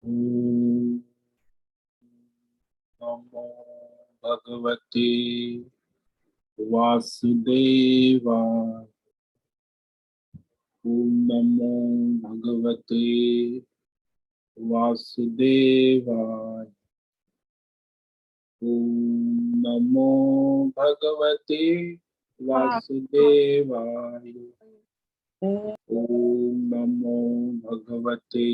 ओम नमो भगवते वासुदेवाय। ओम नमो भगवते वासुदेवाय। ओम नमो भगवते वासुदेवाय। ओम नमो भगवते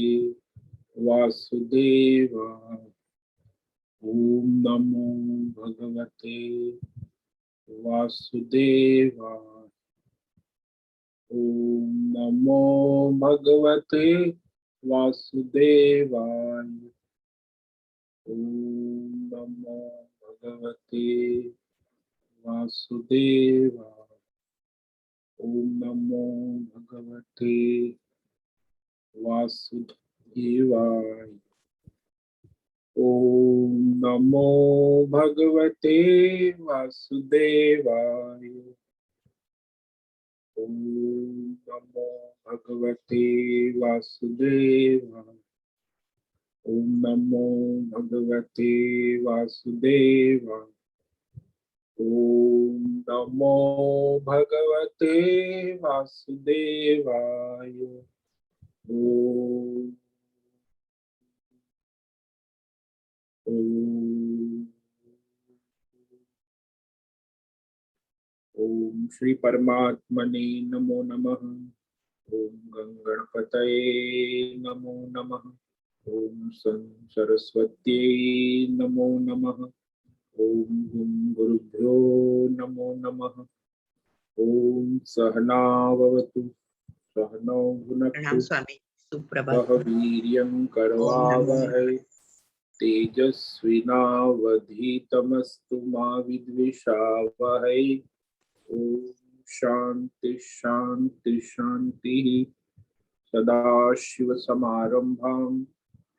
वासुदेवाय। ओम नमो भगवते वासुदेवाय। ओम नमो भगवते वासुदेवाय। ओम नमो भगवते वासुदेवाय। ओम नमो भगवते वासुदेवाय। ओम नमो भगवते वासुदेवाय। ओम नमो भगवते वासुदेवाय। ओम नमो भगवते वासुदेवाय। ओम नमो भगवते वासुदेवाय। ओम ओम श्री परमात्मने नमो नमः। ओम गंगणपतये नमो नमः। ओम सं सरस्वत्यै नमो नमः। ओम हुं गुरुभ्यो नमो नमः। ओम सहनाववतु सहनौ प्रणाम भुनक्तु स्वामी। सुप्रभात। सह वीर्यं ओम नमो करवावहै तेजस्विनावधीतमस्तु मा विद्विषावहै। ओम शांति शांति शांति। सदाशिव समारंभां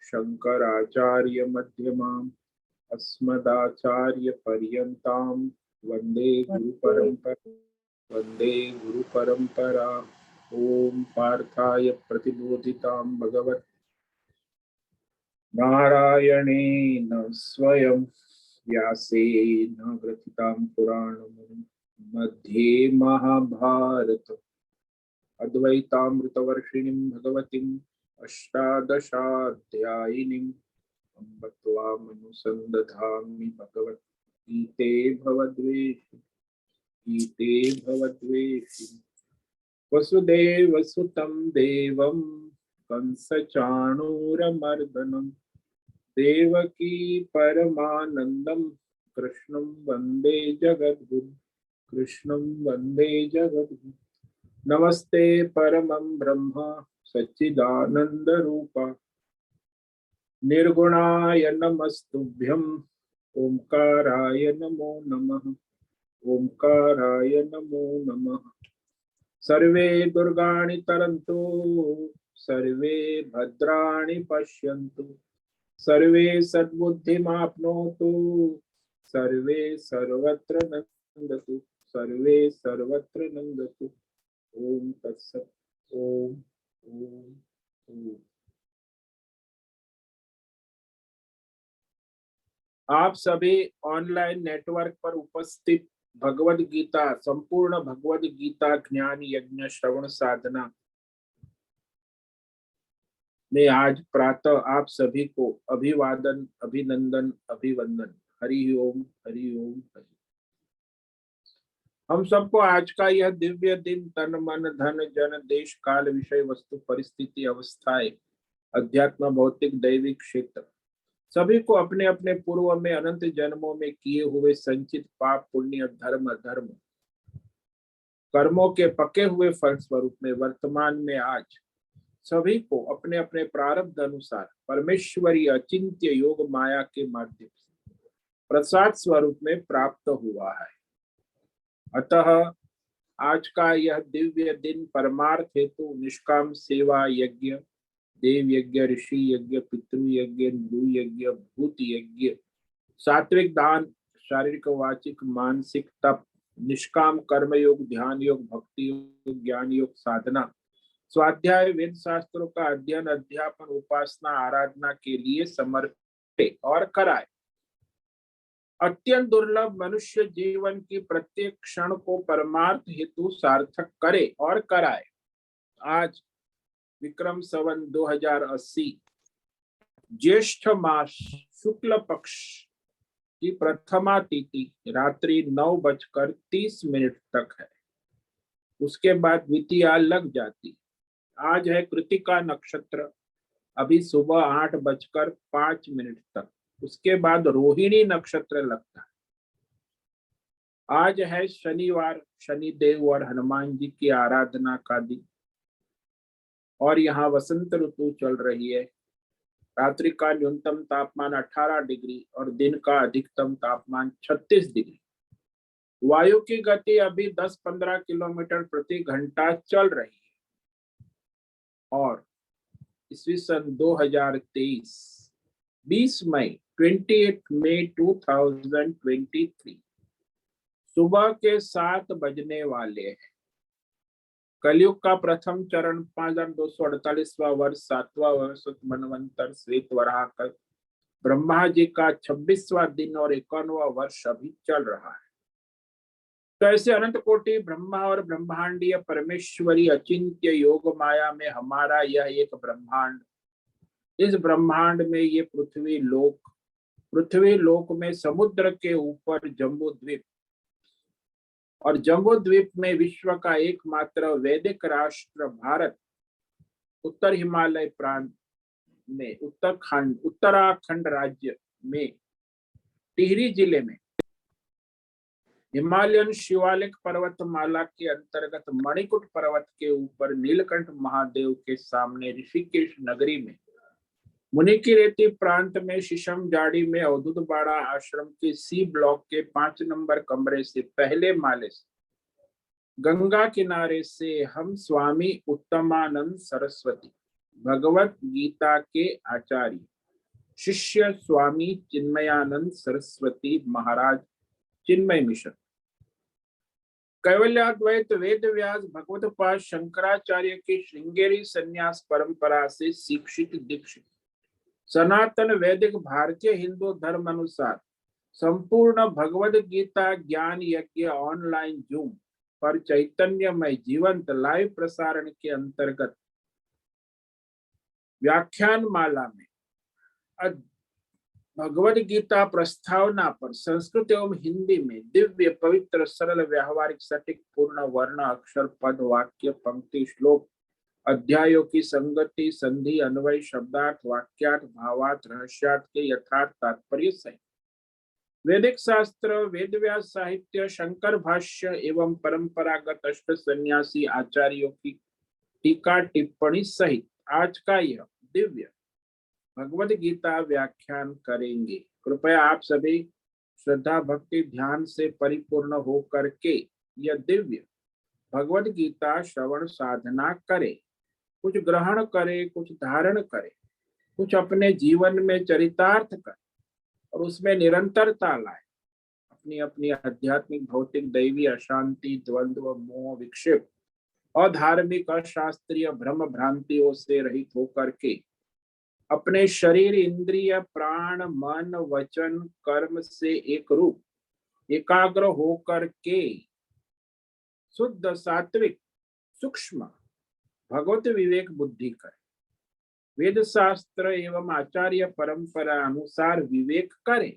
शंकराचार्य मध्यमाम् अस्मदाचार्य पर्यन्तां वंदे गुरु परंपरा। वंदे गुरु परंपरा। ओम पार्थाय प्रतिबोधितां भगवत् नारायणेन स्वयं व्यासेन ग्रथितां पुराणम् मध्ये महाभारत अद्वैतामृतवर्षिणीं भगवतीम् अष्टादशाध्यायिनीम् अम्ब त्वामनुसन्दधामि भगवद्गीते भवद्वेषि वसुदेवसुतं देवं कंसचाणूरमर्दनं देवकी परमानन्दं कृष्णं वन्दे जगद्गुरुं। कृष्णं वन्दे जगद्गुरुं। नमस्ते परमं ब्रह्म सच्चिदानंदरूप निर्गुणाय नमस्तुभ्यं ओंकाराय नमो नमः। ओंकाराय नमो नमः। सर्वे दुर्गाणि तरन्तु सर्वे भद्राणि पश्यन्तु सर्वे सद्बुद्धिमाप्नोतु सर्वे सर्वत्र नन्दतु सर्वे सर्वत्र नन्दतु। ओम तत्सत्। ओम ओम ओम। आप सभी ऑनलाइन नेटवर्क पर उपस्थित भगवद गीता संपूर्ण भगवद गीता ज्ञान यज्ञ श्रवण साधना में आज प्रातः आप सभी को अभिवादन अभिनंदन अभिवंदन। हरि ओम हरि ओम हरि। हम सबको आज का यह दिव्य दिन तन मन धन जन देश काल विषय वस्तु परिस्थिति अवस्थाएं अध्यात्म भौतिक दैविक क्षेत्र सभी को अपने अपने पूर्व में अनंत जन्मों में किए हुए संचित पाप पुण्य धर्म धर्म कर्मों के पके हुए फल स्वरूप में वर्तमान में आज सभी को अपने अपने प्रारब्ध अनुसार परमेश्वरी अचिंत्य योग माया के माध्यम से प्रसाद स्वरूप में प्राप्त हुआ है। अतः आज का यह दिव्य दिन परमार्थ हेतु निष्काम सेवा यज्ञ देव यज्ञ ऋषि यज्ञ पितृ यज्ञ नृ यज्ञ भूत यज्ञ सात्विक दान शारीरिक वाचिक मानसिक तप निष्काम कर्म योग ध्यान योग भक्ति योग ज्ञान योग साधना स्वाध्याय वेद शास्त्रों का अध्ययन, अध्यापन, उपासना, आराधना के लिए समर्पित और कराए। अत्यंत दुर्लभ मनुष्य जीवन की प्रत्येक क्षण को परमार्थ हेतु सार्थक करे और कराए। आज विक्रम संवत 2080 ज्येष्ठ मास शुक्ल पक्ष की प्रथमा तिथि रात्रि 9:30 तक है। उसके बाद द्वितीया लग जाती। आज है कृतिका नक्षत्र, अभी सुबह 8:05 तक। उसके बाद रोहिणी नक्षत्र लगता है। आज है शनिवार, शनिदेव और हनुमान जी की आराधना का दिन। और यहाँ वसंत ऋतु चल रही है। रात्रि का न्यूनतम तापमान 18 डिग्री और दिन का अधिकतम तापमान 36 डिग्री। वायु की गति अभी 10-15 किलोमीटर प्रति घंटा चल रही है। और ईस्वी सन 2023 28 मई 2023 सुबह के 7 बजने वाले हैं। कलयुग का प्रथम चरण 5248वां वर्ष, 7वां वर्ष मनवंतर श्वेत वराह कल्प, ब्रह्मा जी का 26वां दिन और 51वां वर्ष अभी चल रहा है। तो ऐसे अनंत कोटि ब्रह्मा और ब्रह्मांडीय परमेश्वरी अचिंत्य योग माया में हमारा यह एक ब्रह्मांड, इस ब्रह्मांड में ये पृथ्वी लोक में समुद्र के ऊपर जम्बू द्वीप, और जम्बू द्वीप में विश्व का एकमात्र वैदिक राष्ट्र भारत, उत्तर हिमालय प्रांत में उत्तराखंड राज्य में टिहरी जिले में हिमालयन शिवालिक पर्वतमाला के अंतर्गत मणिकुट पर्वत के ऊपर नीलकंठ महादेव के सामने ऋषिकेश नगरी में मुनि की रेती प्रांत में शीशम जाड़ी में अवधूत बाड़ा आश्रम के सी ब्लॉक के 5 नंबर कमरे से पहले माले से गंगा किनारे से हम स्वामी उत्तमानंद सरस्वती भगवत गीता के आचार्य शिष्य स्वामी चिन्मयानंद सरस्वती महाराज चिन्मय मिशन कैवल्याद्वैत वेद व्यास भगवतपाद शंकराचार्य की श्रृंगेरी संन्यास परंपरा से शिक्षित दीक्षित सनातन वैदिक भारतीय हिंदू धर्म अनुसार संपूर्ण भगवद गीता ज्ञान यज्ञ ऑनलाइन जूम पर चैतन्यमय जीवंत लाइव प्रसारण के अंतर्गत व्याख्यान माला में भगवद गीता प्रस्तावना पर संस्कृत एवं हिंदी में दिव्य पवित्र सरल व्यावहारिक सटीक पूर्ण वर्ण अक्षर पद वाक्य पंक्ति श्लोक अध्यायों की संगति संधि अन्वय शब्दार्थ वाक्यार्थ भावार्थ रहस्यार्थ के यथार्थ तात्पर्य सहित वैदिक शास्त्र वेद व्यास साहित्य शंकर भाष्य एवं परंपरागत अष्ट सन्यासी आचार्यों की टीका टिप्पणी सहित आज का यह दिव्य भगवद गीता व्याख्यान करेंगे। कृपया आप सभी श्रद्धा भक्ति ध्यान से परिपूर्ण हो करके यह दिव्य भगवद गीता श्रवण साधना करें। कुछ ग्रहण करे, कुछ धारण करे, कुछ अपने जीवन में चरितार्थ करे और उसमें निरंतरता लाए। अपनी अपनी आध्यात्मिक भौतिक दैवी अशांति द्वंद्व मोह विक्षेप और धार्मिक अशास्त्रीय भ्रम भ्रांतियों से रहित होकर के अपने शरीर इंद्रिय प्राण मन वचन कर्म से एक रूप एकाग्र होकर के शुद्ध सात्विक सूक्ष्म भगवत विवेक बुद्धि करे। वेद शास्त्र एवं आचार्य परंपरा अनुसार विवेक करे।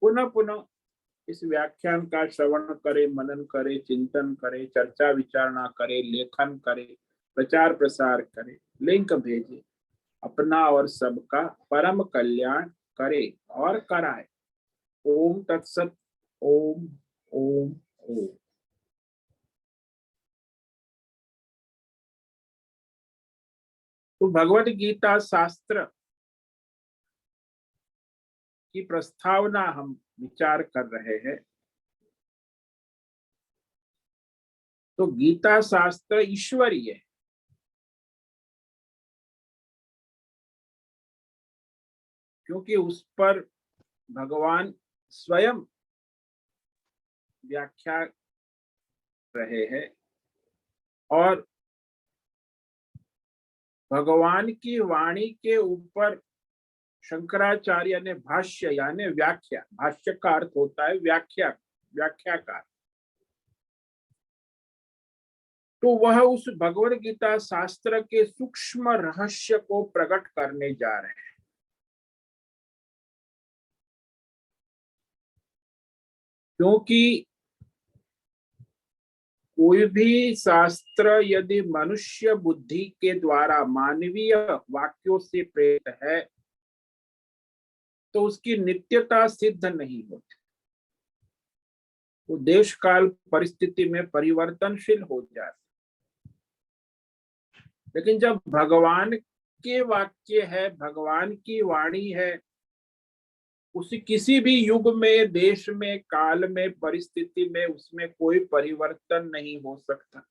पुनः पुनः इस व्याख्यान का श्रवण करे, मनन करे, चिंतन करे, चर्चा विचारणा करे, लेखन करे, प्रचार प्रसार करे, लिंक भेजे, अपना और सबका परम कल्याण करे और कराए। ओम तत्सत। ओम ओम ओम। तो भगवत गीता शास्त्र की प्रस्तावना हम विचार कर रहे हैं। तो गीता शास्त्र ईश्वरीय है, क्योंकि उस पर भगवान स्वयं व्याख्या रहे हैं और भगवान की वाणी के ऊपर शंकराचार्य ने भाष्य यानी व्याख्या, भाष्य का अर्थ होता है व्याख्या, व्याख्याकार, तो वह उस भगवद गीता शास्त्र के सूक्ष्म रहस्य को प्रकट करने जा रहे हैं। क्योंकि कोई भी शास्त्र यदि मनुष्य बुद्धि के द्वारा मानवीय वाक्यों से प्रेरित है तो उसकी नित्यता सिद्ध नहीं होती, वो देश काल परिस्थिति में परिवर्तनशील हो जाती। लेकिन जब भगवान के वाक्य है, भगवान की वाणी है, उसी किसी भी युग में, देश में, काल में, परिस्थिति में उसमें कोई परिवर्तन नहीं हो सकता।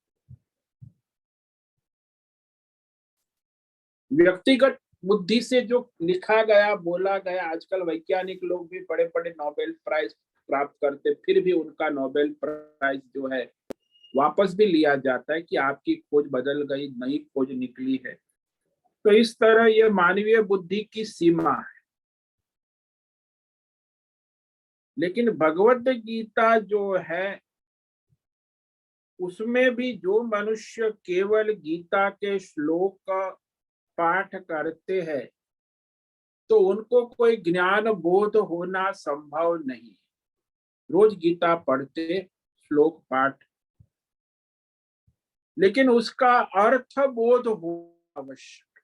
व्यक्तिगत बुद्धि से जो लिखा गया, बोला गया, आजकल वैज्ञानिक लोग भी बड़े बड़े नोबेल प्राइज प्राप्त करते, फिर भी उनका नोबेल प्राइज जो है वापस भी लिया जाता है कि आपकी खोज बदल गई, नई खोज निकली है। तो इस तरह ये मानवीय बुद्धि की सीमा है। लेकिन भगवद गीता जो है उसमें भी जो मनुष्य केवल गीता के श्लोक का पाठ करते हैं तो उनको कोई ज्ञान बोध होना संभव नहीं। रोज गीता पढ़ते, श्लोक पाठ, लेकिन उसका अर्थ बोध हो आवश्यक।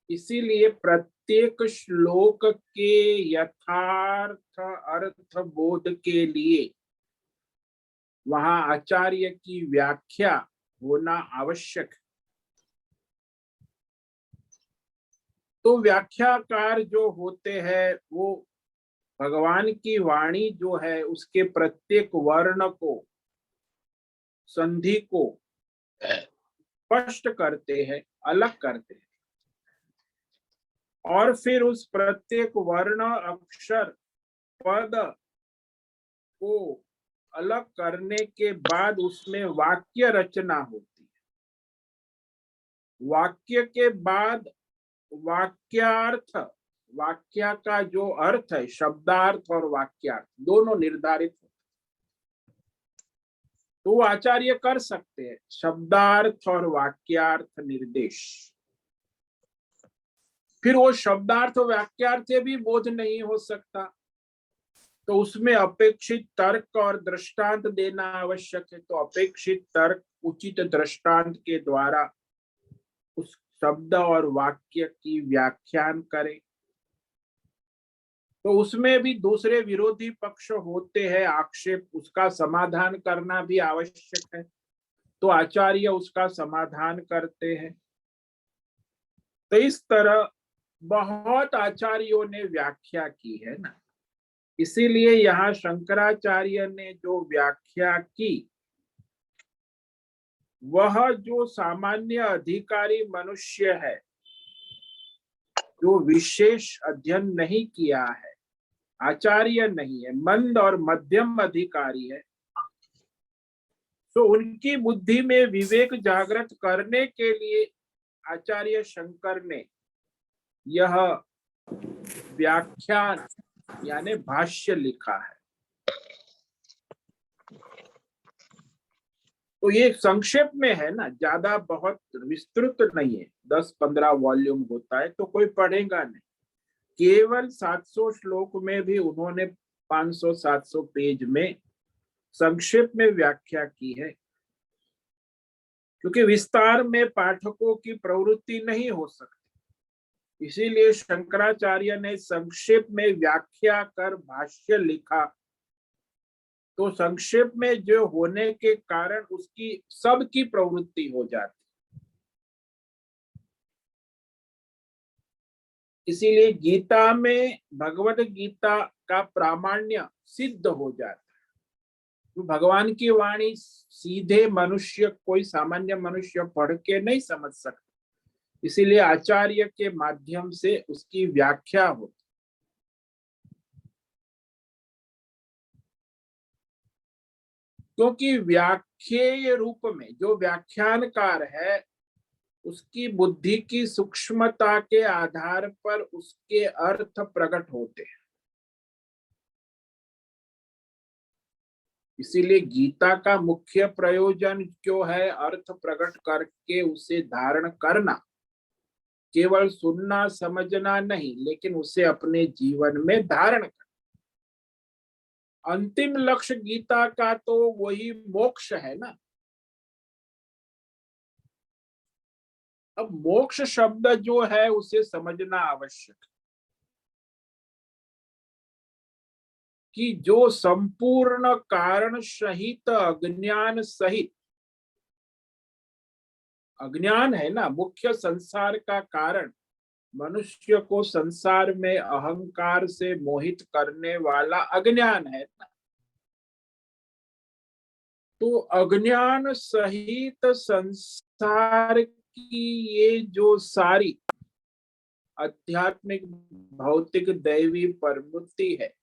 इसीलिए प्रत्येक श्लोक के यथार्थ अर्थ बोध के लिए वहां आचार्य की व्याख्या होना आवश्यक है। तो व्याख्याकार जो होते हैं वो भगवान की वाणी जो है उसके प्रत्येक वर्ण को, संधि को स्पष्ट करते हैं, अलग करते हैं, और फिर उस प्रत्येक वर्ण, अक्षर, पद को अलग करने के बाद उसमें वाक्य रचना होती है। वाक्य के बाद वाक्यार्थ, वाक्य का जो अर्थ है, शब्दार्थ और वाक्यार्थ दोनों निर्धारित होते, तो आचार्य कर सकते हैं शब्दार्थ और वाक्यार्थ निर्देश। फिर वो शब्दार्थ वाक्यार्थ से भी बोध नहीं हो सकता, तो उसमें अपेक्षित तर्क और दृष्टांत देना आवश्यक है। तो अपेक्षित तर्क, उचित दृष्टांत के द्वारा उस शब्द और वाक्य की व्याख्यान करें। तो उसमें भी दूसरे विरोधी पक्ष होते हैं, आक्षेप, उसका समाधान करना भी आवश्यक है, तो आचार्य उसका समाधान करते हैं। तो इस तरह बहुत आचार्यों ने व्याख्या की है ना। इसीलिए यहाँ शंकराचार्य ने जो व्याख्या की वह जो सामान्य अधिकारी मनुष्य है, जो विशेष अध्ययन नहीं किया है, आचार्य नहीं है, मंद और मध्यम अधिकारी है, तो उनकी बुद्धि में विवेक जागृत करने के लिए आचार्य शंकर ने यह व्याख्यान यानी भाष्य लिखा है। तो ये संक्षेप में है ना, ज्यादा बहुत विस्तृत नहीं है, 10-15 वॉल्यूम होता है तो कोई पढ़ेगा नहीं। केवल 700 श्लोक में भी उन्होंने 500-700 पेज में संक्षेप में व्याख्या की है, क्योंकि विस्तार में पाठकों की प्रवृत्ति नहीं हो सकती। इसीलिए शंकराचार्य ने संक्षेप में व्याख्या कर भाष्य लिखा। तो संक्षेप में जो होने के कारण उसकी सबकी प्रवृत्ति हो जाती। इसीलिए गीता में, भगवत गीता का प्रामाण्य सिद्ध हो जाता है। तो भगवान की वाणी सीधे मनुष्य, कोई सामान्य मनुष्य पढ़ के नहीं समझ सकता, इसीलिए आचार्य के माध्यम से उसकी व्याख्या होती। क्योंकि व्याख्येय रूप में जो व्याख्यानकार है उसकी बुद्धि की सूक्ष्मता के आधार पर उसके अर्थ प्रकट होते हैं। इसीलिए गीता का मुख्य प्रयोजन क्यों है? अर्थ प्रकट करके उसे धारण करना, केवल सुनना समझना नहीं, लेकिन उसे अपने जीवन में धारण करना। अंतिम लक्ष्य गीता का तो वही मोक्ष है ना। अब मोक्ष शब्द जो है उसे समझना आवश्यक है कि जो संपूर्ण कारण सहित अज्ञान सहित, अज्ञान है ना मुख्य संसार का कारण, मनुष्य को संसार में अहंकार से मोहित करने वाला अज्ञान है ना। तो अज्ञान सहित संसार की ये जो सारी आध्यात्मिक भौतिक दैवी प्रवृत्ति है,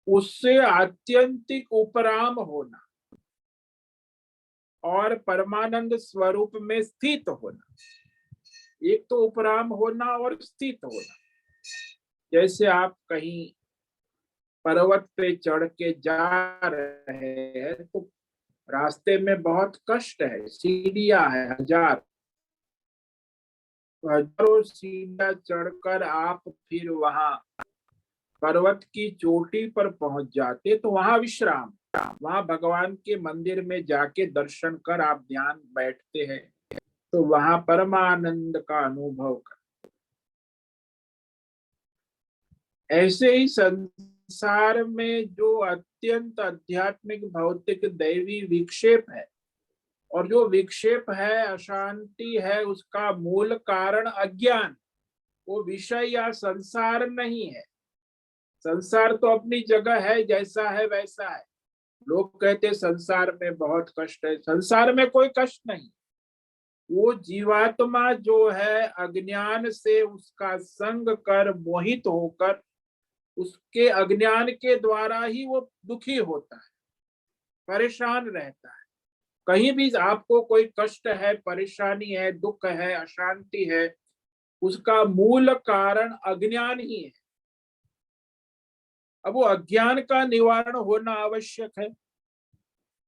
उससे आत्यंतिक उपराम होना और परमानंद स्वरूप में स्थित होना। एक तो उपराम होना और स्थित होना। जैसे आप कहीं पर्वत पे चढ़ के जा रहे हैं तो रास्ते में बहुत कष्ट है, सीढ़ियां है, हजारों सीढ़ियां चढ़कर आप फिर वहां पर्वत की चोटी पर पहुंच जाते, तो वहां विश्राम, वहां भगवान के मंदिर में जाके दर्शन कर आप ध्यान बैठते हैं, तो वहां परमानंद का अनुभव कर। ऐसे ही संसार में जो अत्यंत आध्यात्मिक भौतिक दैवी विक्षेप है, और जो विक्षेप है अशांति है, उसका मूल कारण अज्ञान, वो विषय या संसार नहीं है। संसार तो अपनी जगह है, जैसा है वैसा है। लोग कहते संसार में बहुत कष्ट है, संसार में कोई कष्ट नहीं। वो जीवात्मा जो है अज्ञान से उसका संग कर मोहित होकर उसके अज्ञान के द्वारा ही वो दुखी होता है, परेशान रहता है। कहीं भी आपको कोई कष्ट है, परेशानी है, दुख है, अशांति है, उसका मूल कारण अज्ञान ही है। अब वो अज्ञान का निवारण होना आवश्यक है,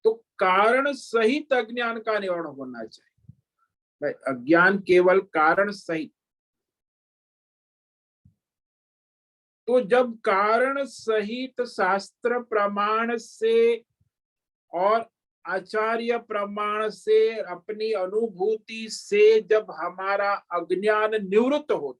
तो कारण सहित अज्ञान का निवारण होना चाहिए। अज्ञान केवल कारण सहित, तो जब कारण सहित शास्त्र प्रमाण से और आचार्य प्रमाण से अपनी अनुभूति से जब हमारा अज्ञान निवृत्त हो,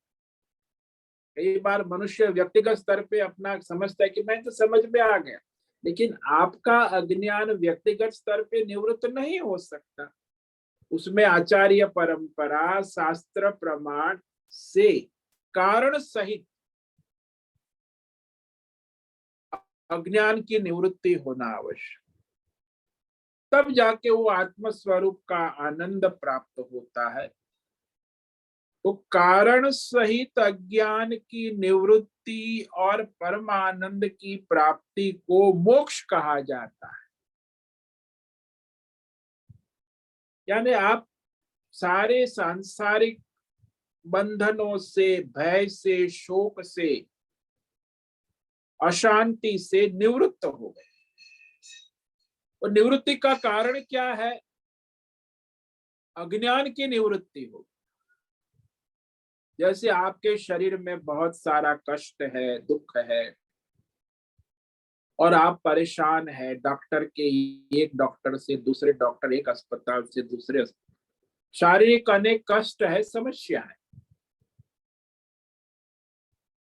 कई बार मनुष्य व्यक्तिगत स्तर पे अपना समझता है कि मैं तो समझ में आ गया, लेकिन आपका अज्ञान व्यक्तिगत स्तर पे निवृत्त नहीं हो सकता। उसमें आचार्य परंपरा शास्त्र प्रमाण से कारण सहित अज्ञान की निवृत्ति होना आवश्यक, तब जाके वो आत्म स्वरूप का आनंद प्राप्त होता है। तो कारण सहित अज्ञान की निवृत्ति और परमानंद की प्राप्ति को मोक्ष कहा जाता है। यानी आप सारे सांसारिक बंधनों से, भय से, शोक से, अशांति से निवृत्त हो गए। और निवृत्ति का कारण क्या है? अज्ञान की निवृत्ति हो। जैसे आपके शरीर में बहुत सारा कष्ट है, दुख है, और आप परेशान है, डॉक्टर के एक डॉक्टर से दूसरे डॉक्टर, एक अस्पताल से दूसरे अस्पताल, शारीरिक अनेक कष्ट है, समस्या है।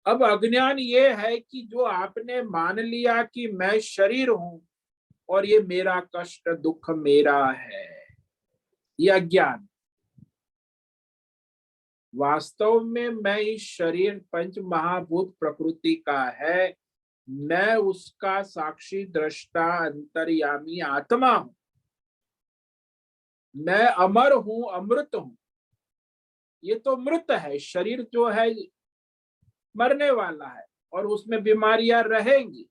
अब अज्ञान ये है कि जो आपने मान लिया कि मैं शरीर हूं और ये मेरा कष्ट दुख मेरा है, ये अज्ञान। वास्तव में मैं इस शरीर पंच महाभूत प्रकृति का है, मैं उसका साक्षी दृष्टा अंतर्यामी आत्मा हूं, मैं अमर हूं, अमृत हूं। ये तो मृत है, शरीर जो है मरने वाला है और उसमें बीमारियां रहेंगी,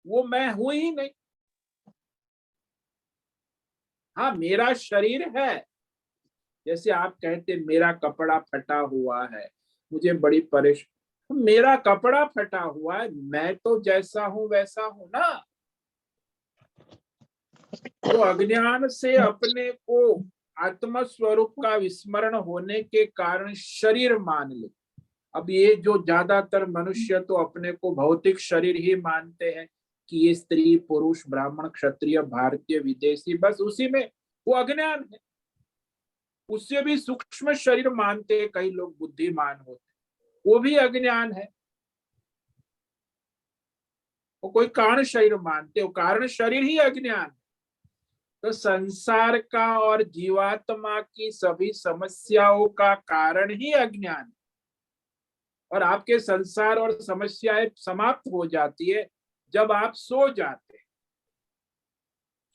वो मैं हूं ही नहीं। हाँ, मेरा शरीर है, जैसे आप कहते मेरा कपड़ा फटा हुआ है, मुझे बड़ी परेशान, मेरा कपड़ा फटा हुआ है, मैं तो जैसा हूं वैसा हूं ना। तो अज्ञान से अपने को आत्म स्वरूप का विस्मरण होने के कारण शरीर मान ले। अब ये जो ज्यादातर मनुष्य तो अपने को भौतिक शरीर ही मानते हैं कि ये स्त्री पुरुष ब्राह्मण क्षत्रिय भारतीय विदेशी, बस उसी में वो अज्ञान है। उससे भी सूक्ष्म शरीर मानते हैं कई लोग, बुद्धिमान होते, वो भी अज्ञान है। वो कोई कारण शरीर मानते हो, कारण शरीर ही अज्ञान। तो संसार का और जीवात्मा की सभी समस्याओं का कारण ही अज्ञान। और आपके संसार और समस्याएं समाप्त हो जाती है जब आप सो जाते हैं।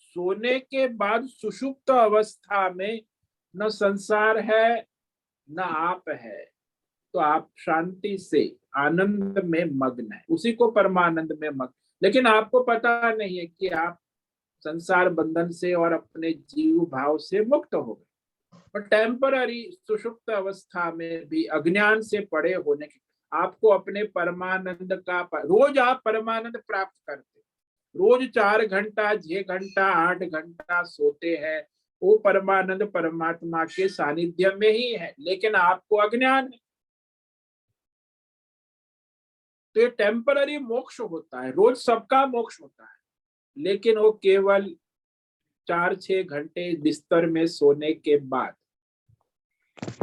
सोने के बाद सुषुप्त अवस्था में न संसार है न आप है, तो आप शांति से आनंद में मग्न है, उसी को परमानंद में मग्न। लेकिन आपको पता नहीं है कि आप संसार बंधन से और अपने जीव भाव से मुक्त हो गए। और टेम्पररी सुषुप्त अवस्था में भी अज्ञान से पड़े होने के आपको अपने परमानंद का रोज आप परमानंद प्राप्त करते, रोज 4 घंटा 6 घंटा 8 घंटा सोते हैं, वो परमानंद परमात्मा के सानिध्य में ही है, लेकिन आपको अज्ञान है। तो ये टेम्पररी मोक्ष होता है, रोज सबका मोक्ष होता है, लेकिन वो केवल 4 6 घंटे बिस्तर में सोने के बाद।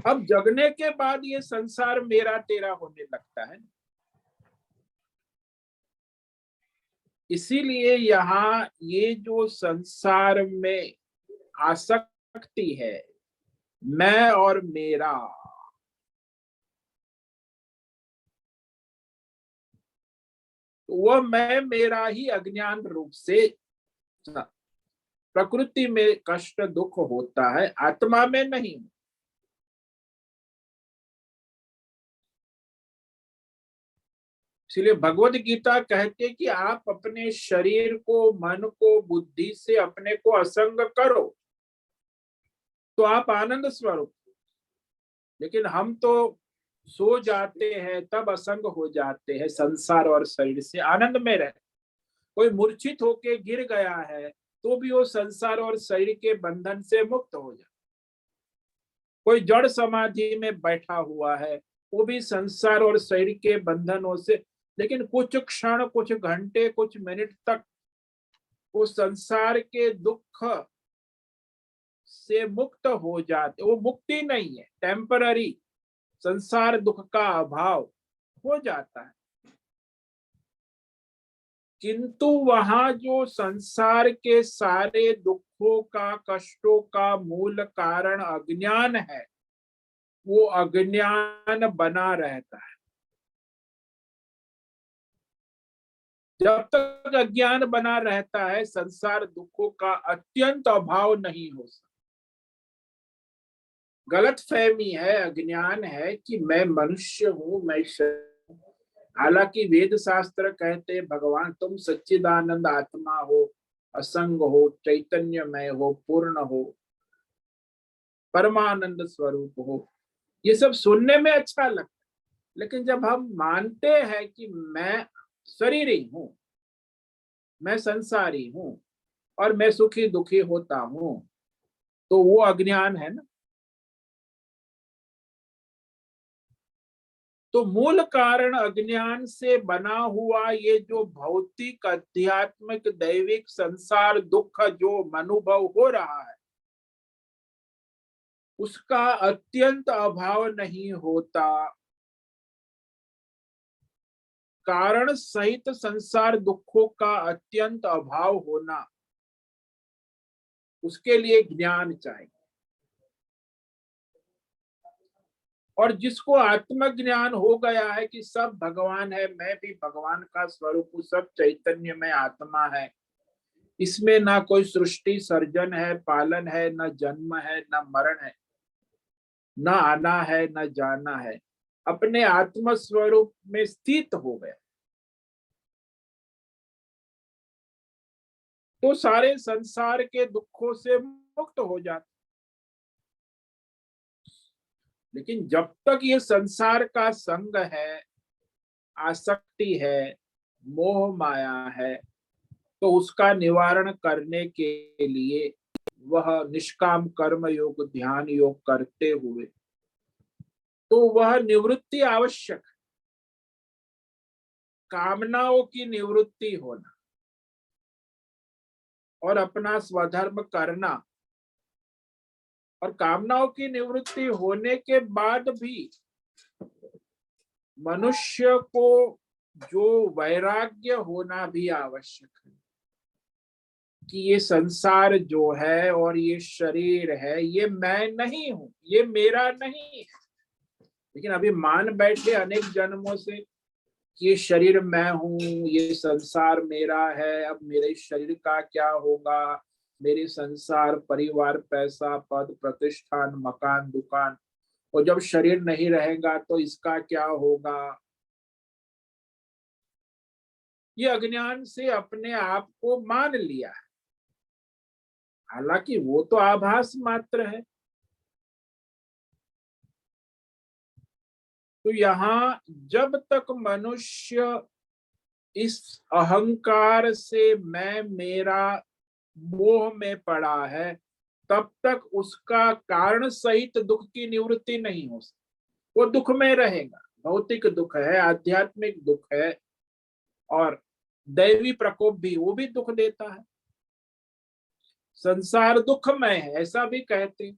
अब जगने के बाद ये संसार मेरा तेरा होने लगता है। इसीलिए यहाँ ये जो संसार में आसक्ति है, मैं और मेरा, तो वह मैं मेरा ही अज्ञान रूप से प्रकृति में कष्ट दुख होता है, आत्मा में नहीं। इसलिए भगवत गीता कहते कि आप अपने शरीर को मन को बुद्धि से अपने को असंग करो तो आप आनंद स्वरूप। लेकिन हम तो सो जाते हैं तब असंग हो जाते हैं, संसार और शरीर से आनंद में रहते। कोई मूर्छित होके गिर गया है तो भी वो संसार और शरीर के बंधन से मुक्त हो जाए। कोई जड़ समाधि में बैठा हुआ है, वो भी संसार और शरीर के बंधनों से, लेकिन कुछ क्षण कुछ घंटे कुछ मिनट तक वो संसार के दुख से मुक्त हो जाते। वो मुक्ति नहीं है, टेम्पररी संसार दुख का अभाव हो जाता है। किंतु वहां जो संसार के सारे दुखों का कष्टों का मूल कारण अज्ञान है, वो अज्ञान बना रहता है। जब तक अज्ञान बना रहता है संसार दुखों का अत्यंत अभाव नहीं हो सकता। गलत फहमी है, अज्ञान है कि मैं मनुष्य हूं, मैं। हालांकि वेद शास्त्र कहते भगवान तुम सच्चिदानंद आत्मा हो, असंग हो, चैतन्यमय हो, पूर्ण हो, परमानंद स्वरूप हो। ये सब सुनने में अच्छा लगता है, लेकिन जब हम मानते हैं कि मैं शरीरी हूं, मैं संसारी हूं और मैं सुखी दुखी होता हूं, तो वो अज्ञान है ना। तो मूल कारण अज्ञान से बना हुआ ये जो भौतिक आध्यात्मिक दैविक संसार दुख जो अनुभव हो रहा है, उसका अत्यंत अभाव नहीं होता। कारण सहित संसार दुखों का अत्यंत अभाव होना, उसके लिए ज्ञान चाहिए। और जिसको आत्मज्ञान हो गया है कि सब भगवान है, मैं भी भगवान का स्वरूप हूँ, सब चैतन्य में आत्मा है, इसमें ना कोई सृष्टि सर्जन है पालन है, न जन्म है न मरण है, न आना है न जाना है, अपने आत्म स्वरूप में स्थित हो गया, तो सारे संसार के दुखों से मुक्त हो जाते। लेकिन जब तक ये संसार का संग है, आसक्ति है, मोह माया है, तो उसका निवारण करने के लिए वह निष्काम कर्म योग, ध्यान योग करते हुए, तो वह निवृत्ति आवश्यक है। कामनाओं की निवृत्ति होना और अपना स्वधर्म करना, और कामनाओं की निवृत्ति होने के बाद भी मनुष्य को जो वैराग्य होना भी आवश्यक है कि ये संसार जो है और ये शरीर है, ये मैं नहीं हूं, ये मेरा नहीं है। लेकिन अभी मान बैठे अनेक जन्मों से कि ये शरीर मैं हूं, ये संसार मेरा है, अब मेरे शरीर का क्या होगा, मेरे संसार, परिवार, पैसा, पद, प्रतिष्ठान, मकान, दुकान, और जब शरीर नहीं रहेगा तो इसका क्या होगा। ये अज्ञान से अपने आप को मान लिया है, हालांकि वो तो आभास मात्र है। तो यहाँ जब तक मनुष्य इस अहंकार से मैं मेरा मोह में पड़ा है, तब तक उसका कारण सहित दुख की निवृत्ति नहीं हो सकती। वो दुख में रहेगा। भौतिक दुख है, आध्यात्मिक दुख है, और दैवी प्रकोप भी, वो भी दुख देता है। संसार दुखमय है ऐसा भी कहते हैं।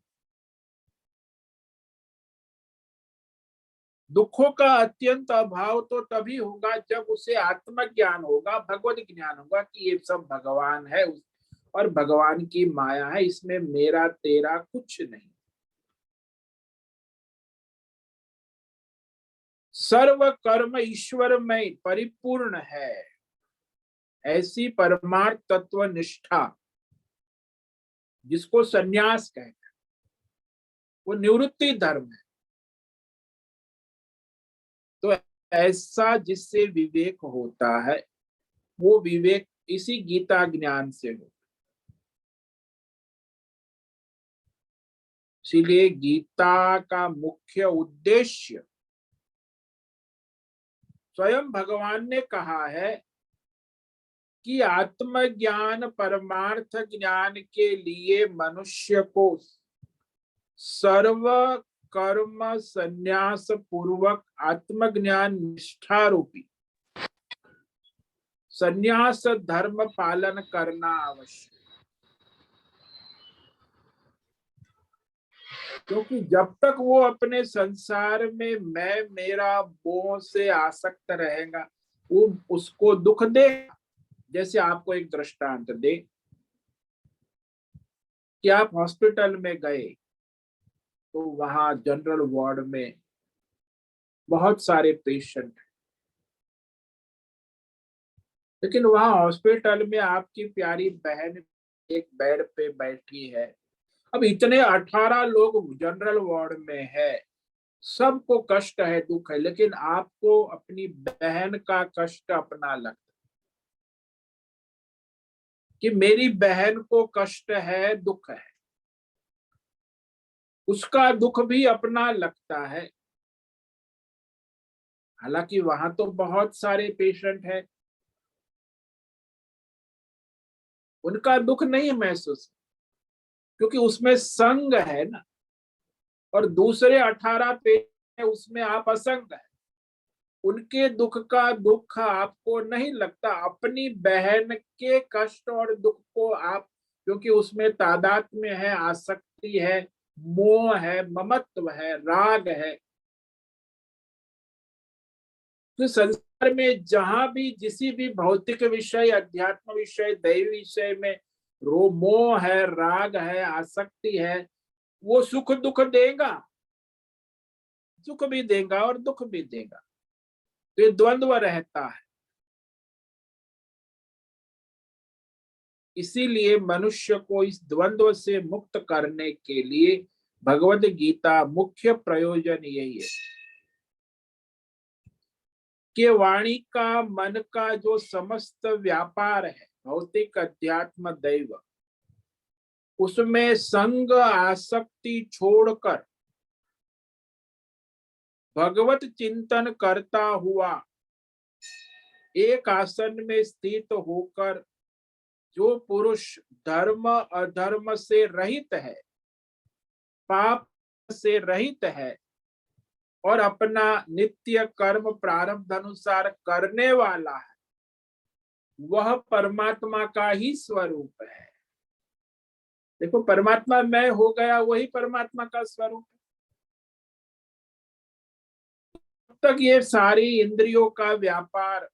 दुखों का अत्यंत अभाव तो तभी होगा जब उसे आत्मज्ञान होगा, भगवत ज्ञान होगा कि ये सब भगवान है और भगवान की माया है, इसमें मेरा तेरा कुछ नहीं। सर्व कर्म ईश्वर में परिपूर्ण है, ऐसी परमार्थ तत्व निष्ठा जिसको संन्यास कहते हैं, वो निवृत्ति धर्म है। तो ऐसा जिससे विवेक होता है, वो विवेक इसी गीता ज्ञान से हो। इसीलिए गीता का मुख्य उद्देश्य, स्वयं भगवान ने कहा है कि आत्मज्ञान, परमार्थ ज्ञान के लिए मनुष्य को सर्व कर्म संन्यास पूर्वक आत्मज्ञान निष्ठा रूपी संन्यास धर्म पालन करना आवश्यक। क्योंकि जब तक वो अपने संसार में मैं मेरा मोह से आसक्त रहेगा, वो उसको दुख देगा। जैसे आपको एक दृष्टांत दे कि आप हॉस्पिटल में गए, तो वहां जनरल वार्ड में बहुत सारे पेशेंट हैं, लेकिन वहां हॉस्पिटल में आपकी प्यारी बहन एक बेड पे बैठी है। अब इतने 18 लोग जनरल वार्ड में है, सबको कष्ट है, दुख है, लेकिन आपको अपनी बहन का कष्ट अपना लगता कि मेरी बहन को कष्ट है, दुख है, उसका दुख भी अपना लगता है। हालांकि वहां तो बहुत सारे पेशेंट हैं, उनका दुख नहीं महसूस, क्योंकि उसमें संग है ना, और दूसरे 18 पेशेंट उसमें आप असंग है, उनके दुख का दुख आपको नहीं लगता। अपनी बहन के कष्ट और दुख को आप, क्योंकि उसमें तादात्म्य है, आसक्ति है, मोह है, ममत्व है, राग है। तो संसार में जहां भी किसी भी भौतिक विषय, अध्यात्म विषय, दैवी विषय में मोह है, राग है, आसक्ति है, वो सुख दुख देगा, सुख भी देगा और दुख भी देगा। तो ये द्वंद्व रहता है। इसीलिए मनुष्य को इस द्वंद्व से मुक्त करने के लिए भगवद गीता मुख्य प्रयोजन यही है कि वाणी का, मन का जो समस्त व्यापार है, भौतिक, अध्यात्म, दैव, उसमें संग आसक्ति छोड़कर भगवत चिंतन करता हुआ एक आसन में स्थित होकर जो पुरुष धर्म अधर्म से रहित है, पाप से रहित है और अपना नित्य कर्म प्रारब्ध अनुसार करने वाला है, वह परमात्मा का ही स्वरूप है। देखो, परमात्मा मैं हो गया, वही परमात्मा का स्वरूप है। तब तक ये सारी इंद्रियों का व्यापार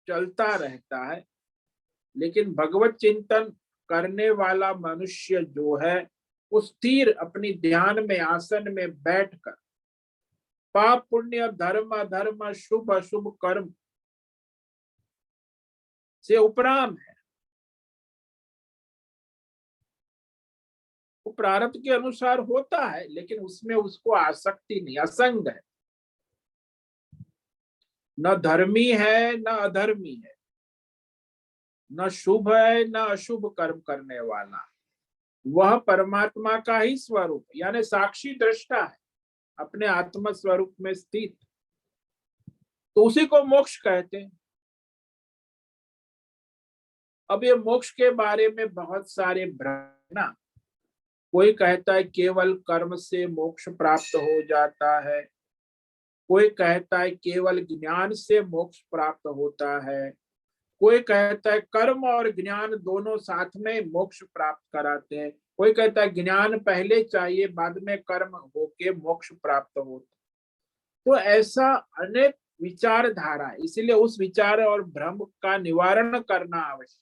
चलता रहता है, लेकिन भगवत चिंतन करने वाला मनुष्य जो है, वो स्थिर अपनी ध्यान में आसन में बैठकर पाप पुण्य धर्म अधर्म शुभ अशुभ कर्म से उपराम है। वो प्रारब्ध के अनुसार होता है, लेकिन उसमें उसको आसक्ति नहीं, असंग है। न धर्मी है न अधर्मी है, न शुभ है न अशुभ कर्म करने वाला, वह परमात्मा का ही स्वरूप यानी साक्षी दृष्टा है, अपने आत्म स्वरूप में स्थित। तो उसी को मोक्ष कहते हैं। अब ये मोक्ष के बारे में बहुत सारे भ्रम। कोई कहता है केवल कर्म से मोक्ष प्राप्त हो जाता है, कोई कहता है केवल ज्ञान से मोक्ष प्राप्त होता है, कोई कहता है कर्म और ज्ञान दोनों साथ में मोक्ष प्राप्त कराते हैं, कोई कहता है ज्ञान पहले चाहिए बाद में कर्म होके मोक्ष प्राप्त होता। तो ऐसा अनेक विचारधारा है, इसलिए उस विचार और भ्रम का निवारण करना आवश्यक।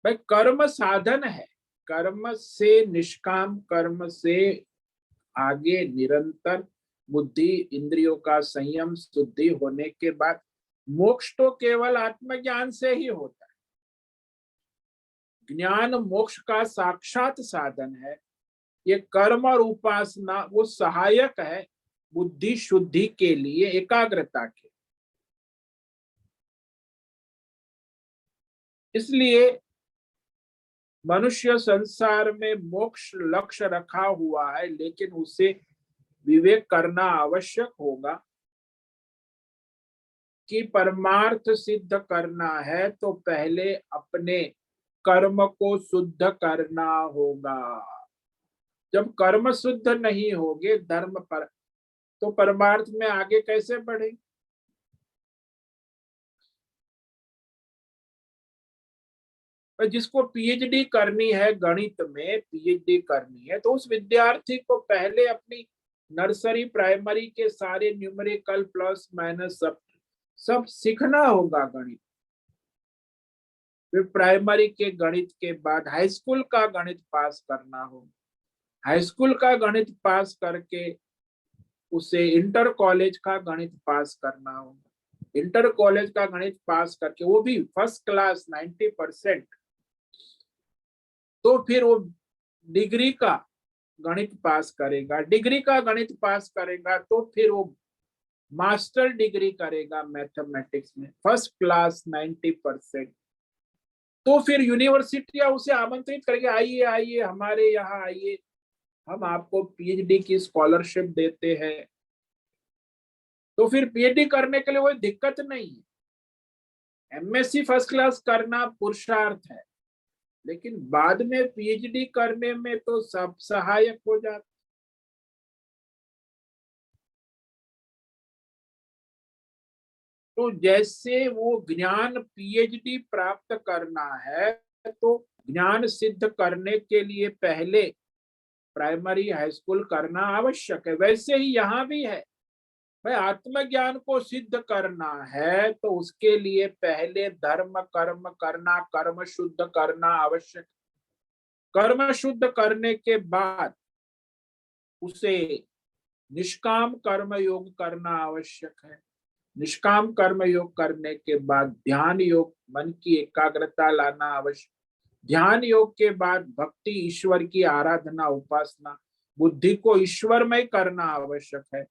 भाई, कर्म साधन है, कर्म से निष्काम कर्म से आगे निरंतर बुद्धि इंद्रियों का संयम शुद्धि होने के बाद मोक्ष तो केवल आत्मज्ञान से ही होता है। ज्ञान मोक्ष का साक्षात साधन है। ये कर्म और उपासना वो सहायक है बुद्धि शुद्धि के लिए, एकाग्रता के। इसलिए मनुष्य संसार में मोक्ष लक्ष्य रखा हुआ है, लेकिन उसे विवेक करना आवश्यक होगा कि परमार्थ सिद्ध करना है तो पहले अपने कर्म को शुद्ध करना होगा। जब कर्म शुद्ध नहीं होंगे धर्म पर, तो परमार्थ में आगे कैसे बढ़े। जिसको पीएचडी करनी है गणित में, पीएचडी करनी है, तो उस विद्यार्थी को पहले अपनी नर्सरी प्राइमरी के सारे न्यूमेरिकल प्लस माइनस सब सीखना होगा गणित। फिर प्राइमरी के गणित के बाद हाई स्कूल का गणित पास करना होगा। हाई स्कूल का गणित पास करके उसे इंटर कॉलेज का गणित पास करना होगा। इंटर कॉलेज का गणित पास करके वो भी फर्स्ट क्लास 90%, तो फिर वो डिग्री का गणित पास करेगा। डिग्री का गणित पास करेगा तो फिर वो मास्टर डिग्री करेगा मैथमेटिक्स में, फर्स्ट क्लास 90%। तो फिर यूनिवर्सिटियां उसे आमंत्रित करेगी, आइए आइए हमारे यहाँ आइए, हम आपको पीएचडी की स्कॉलरशिप देते हैं। तो फिर पीएचडी करने के लिए कोई दिक्कत नहीं है। एमएससी फर्स्ट क्लास करना पुरुषार्थ है, लेकिन बाद में पीएचडी करने में तो सब सहायक हो जाता। तो जैसे वो ज्ञान पीएचडी प्राप्त करना है, तो ज्ञान सिद्ध करने के लिए पहले प्राइमरी हाई स्कूल करना आवश्यक है, वैसे ही यहाँ भी है। भाई, आत्मज्ञान को सिद्ध करना है तो उसके लिए पहले धर्म कर्म करना, कर्म शुद्ध करना आवश्यक। कर्म शुद्ध करने के बाद उसे निष्काम कर्म योग करना आवश्यक है। निष्काम कर्म योग करने के बाद ध्यान योग, मन की एकाग्रता लाना आवश्यक। ध्यान योग के बाद भक्ति, ईश्वर की आराधना उपासना, बुद्धि को ईश्वरमय करना आवश्यक है।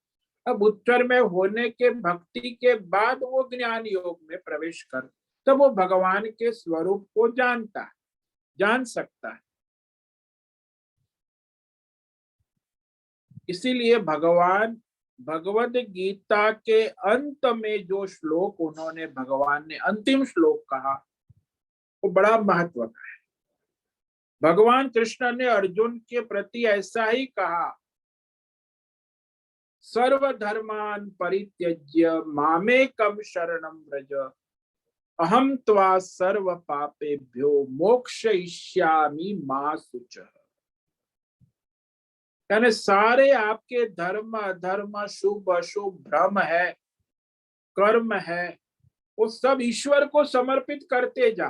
अब ईश्वर में होने के भक्ति के बाद वो ज्ञान योग में प्रवेश कर, तब वो भगवान के स्वरूप को जानता है, जान सकता है। इसीलिए भगवान भगवद गीता के अंत में जो श्लोक उन्होंने भगवान ने अंतिम श्लोक कहा वो बड़ा महत्व का है। भगवान कृष्ण ने अर्जुन के प्रति ऐसा ही कहा, सर्वधर्मान परित्यज्य मामेकं शरणं व्रज अहम त्वा सर्व पापेभ्यो मोक्षयिष्यामि मा शुचः। यानी सारे आपके धर्म अधर्म शुभ अशुभ भ्रम है कर्म है वो सब ईश्वर को समर्पित करते जा।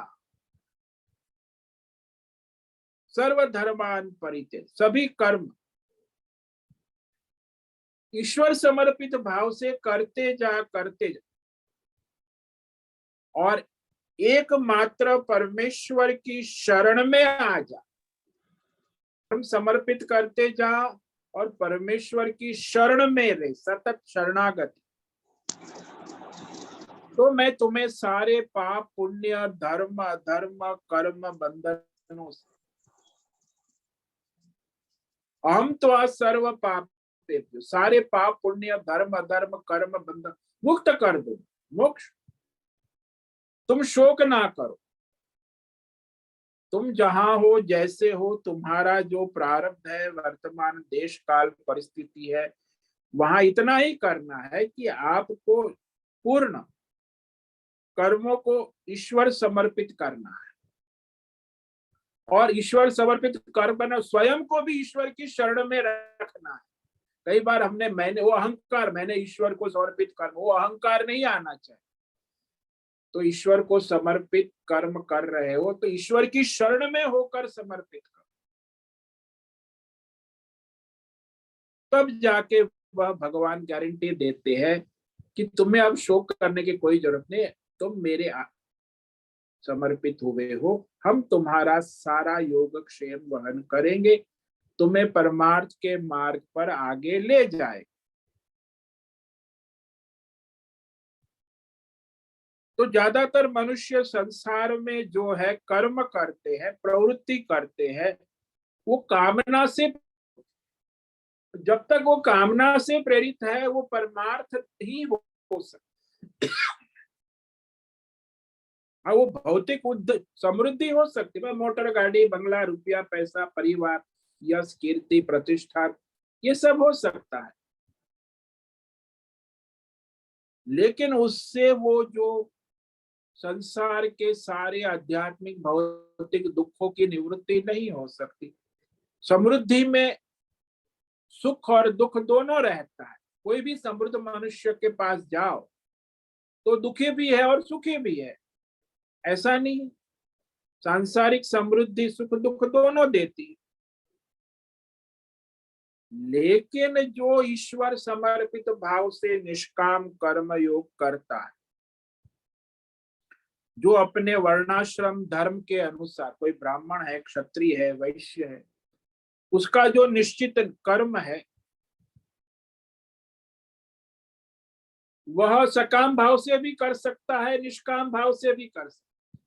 सर्वधर्मान परित्यज्य, सभी कर्म ईश्वर समर्पित भाव से करते जा और एकमात्र परमेश्वर की शरण में आ जा। हम समर्पित करते जा और परमेश्वर की शरण में रहे, सतत शरणागति। तो मैं तुम्हें सारे पाप पुण्य धर्म अधर्म कर्म बंधनों से अहम त्वा सर्व पाप सारे पाप पुण्य धर्म अधर्म कर्म बंधन मुक्त कर दो, मोक्ष। तुम शोक ना करो, तुम जहां हो जैसे हो तुम्हारा जो प्रारब्ध है वर्तमान देश काल परिस्थिति है वहां इतना ही करना है कि आपको पूर्ण कर्मों को ईश्वर समर्पित करना है और ईश्वर समर्पित कर्म स्वयं को भी ईश्वर की शरण में रखना है। कई बार मैंने वो अहंकार, मैंने ईश्वर को समर्पित कर्म, वो अहंकार नहीं आना चाहिए। तो ईश्वर को समर्पित कर्म कर रहे हो तो ईश्वर की शरण में होकर समर्पित करो, तब जाके वह भगवान गारंटी देते हैं कि तुम्हें अब शोक करने की कोई जरूरत नहीं है, तुम मेरे समर्पित हुए हो, हम तुम्हारा सारा योगक्षेम वहन करेंगे, तुम्हें परमार्थ के मार्ग पर आगे ले जाए। तो ज्यादातर मनुष्य संसार में जो है कर्म करते हैं, प्रवृत्ति करते हैं, वो कामना से, जब तक वो कामना से प्रेरित है वो परमार्थ ही हो सकता। हाँ, वो भौतिक समृद्धि हो सकती है, मोटर गाड़ी बंगला रुपया पैसा परिवार यश कीर्ति प्रतिष्ठा ये सब हो सकता है, लेकिन उससे वो जो संसार के सारे आध्यात्मिक भौतिक दुखों की निवृत्ति नहीं हो सकती। समृद्धि में सुख और दुख दोनों रहता है। कोई भी समृद्ध मनुष्य के पास जाओ तो दुखी भी है और सुखी भी है, ऐसा नहीं। सांसारिक समृद्धि सुख दुख दोनों देती, लेकिन जो ईश्वर समर्पित भाव से निष्काम कर्म योग करता है, जो अपने वर्णाश्रम धर्म के अनुसार, कोई ब्राह्मण है क्षत्रिय है वैश्य है, उसका जो निश्चित कर्म है वह सकाम भाव से भी कर सकता है, निष्काम भाव से भी कर सकता है।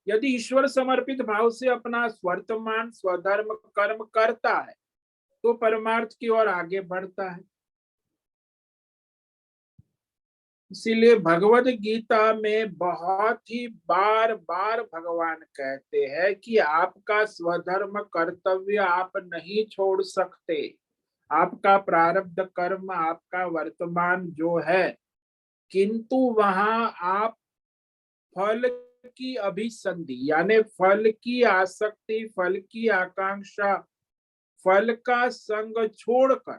यदि ईश्वर समर्पित भाव से अपना वर्तमान स्वधर्म कर्म करता है तो परमार्थ की ओर आगे बढ़ता है। इसीलिए भगवद गीता में बहुत ही बार बार भगवान कहते हैं कि आपका स्वधर्म कर्तव्य आप नहीं छोड़ सकते। आपका प्रारब्ध कर्म आपका वर्तमान जो है, किंतु वहां आप फल की अभिसंधि यानी फल की आसक्ति, फल की आकांक्षा, फल का संग छोड़कर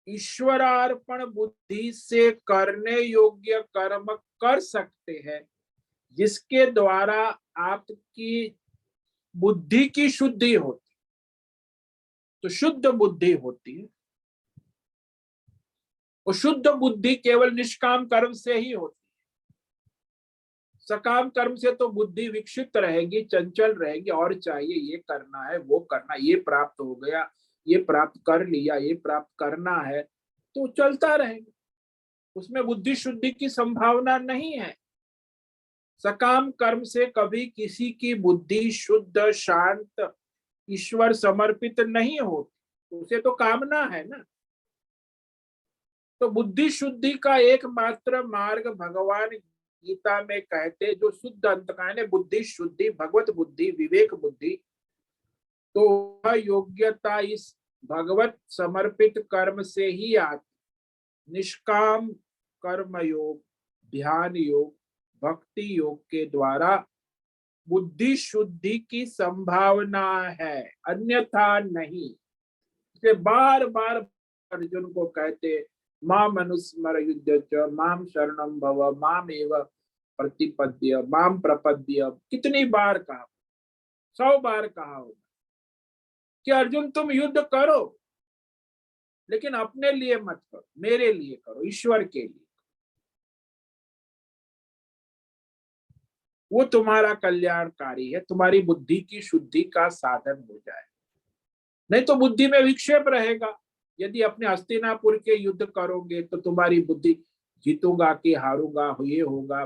ईश्वरार्पण बुद्धि से करने योग्य कर्म कर सकते हैं, जिसके द्वारा आपकी बुद्धि की शुद्धि होती, तो शुद्ध बुद्धि होती है। और शुद्ध बुद्धि केवल निष्काम कर्म से ही होती है। सकाम कर्म से तो बुद्धि विकसित रहेगी, चंचल रहेगी, और चाहिए ये करना है वो करना, ये प्राप्त हो गया, ये प्राप्त कर लिया, ये प्राप्त करना है, तो चलता रहेगा, उसमें बुद्धि शुद्धि की संभावना नहीं है। सकाम कर्म से कभी किसी की बुद्धि शुद्ध शांत ईश्वर समर्पित नहीं होती। उसे तो कामना है ना। तो बुद्धि शुद्धि का एकमात्र मार्ग भगवान गीता में कहते, जो शुद्ध अंतकरण है, बुद्धि शुद्धि, भगवत बुद्धि, विवेक बुद्धि, तो वह योग्यता इस भगवत समर्पित कर्म से ही आती। निष्काम कर्म योग, ध्यान योग, भक्ति योग के द्वारा बुद्धि शुद्धि की संभावना है, अन्यथा नहीं। इसलिए बार बार अर्जुन को कहते, माम अनुस्मर युद्ध च माम शरणम भव माम एव प्रतिपद्य माम प्रपद्य। कितनी बार कहा, 100 बार कहा होगा कि अर्जुन तुम युद्ध करो, लेकिन अपने लिए मत करो, मेरे लिए करो, ईश्वर के लिए। वो तुम्हारा कल्याणकारी है, तुम्हारी बुद्धि की शुद्धि का साधन हो जाए। नहीं तो बुद्धि में विक्षेप रहेगा। यदि अपने हस्तिनापुर के युद्ध करोगे तो तुम्हारी बुद्धि जीतूंगा कि हारूंगा, ये होगा,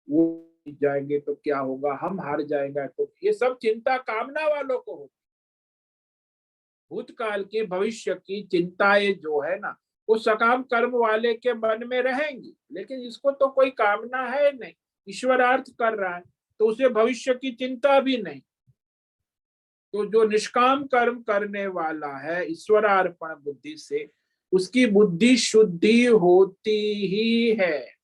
वो जीत जाएंगे तो क्या होगा, हम हार जाएंगे तो, ये सब चिंता कामना वालों को होगी। भूतकाल की भविष्य की चिंताएं जो है ना, वो सकाम कर्म वाले के मन में रहेंगी, लेकिन इसको तो कोई कामना है नहीं, ईश्वरार्थ कर रहा है, तो उसे भविष्य की चिंता भी नहीं। तो जो निष्काम कर्म करने वाला है ईश्वरार्पण बुद्धि से, उसकी बुद्धि शुद्धि होती ही है।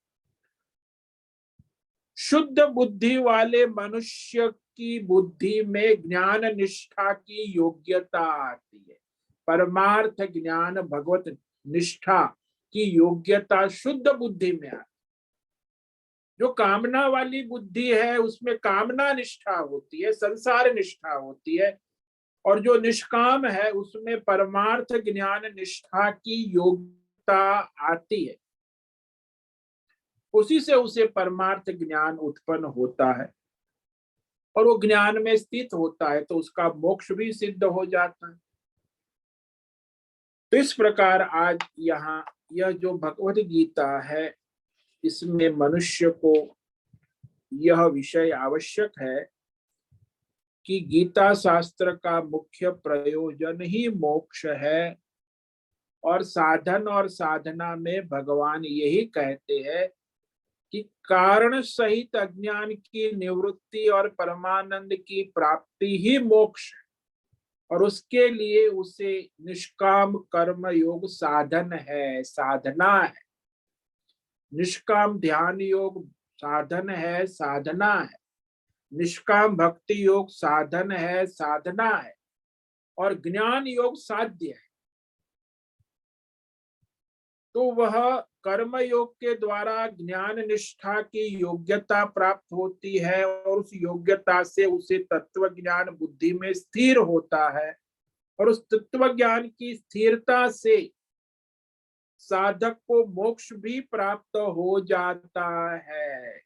शुद्ध बुद्धि वाले मनुष्य की बुद्धि में ज्ञान निष्ठा की योग्यता आती है। परमार्थ ज्ञान भगवत निष्ठा की योग्यता शुद्ध बुद्धि में आती है। जो कामना वाली बुद्धि है उसमें कामना निष्ठा होती है, संसार निष्ठा होती है, और जो निष्काम है उसमें परमार्थ ज्ञान निष्ठा की योग्यता आती है। उसी से उसे परमार्थ ज्ञान उत्पन्न होता है, और वो ज्ञान में स्थित होता है, तो उसका मोक्ष भी सिद्ध हो जाता है। तो इस प्रकार आज यहाँ यह जो भगवत गीता है, इसमें मनुष्य को यह विषय आवश्यक है कि गीता शास्त्र का मुख्य प्रयोजन ही मोक्ष है, और साधन और साधना में भगवान यही कहते हैं कि कारण सहित अज्ञान की निवृत्ति और परमानंद की प्राप्ति ही मोक्ष है, और उसके लिए उसे निष्काम कर्म योग साधन है, साधना है। निष्काम ध्यान योग साधन है, साधना है। निष्काम भक्ति योग साधन है, साधना है। और ज्ञान योग साध्य है। तो वह कर्म योग के द्वारा ज्ञान निष्ठा की योग्यता प्राप्त होती है, और उस योग्यता से उसे तत्व ज्ञान बुद्धि में स्थिर होता है, और उस तत्व ज्ञान की स्थिरता से साधक को मोक्ष भी प्राप्त हो जाता है।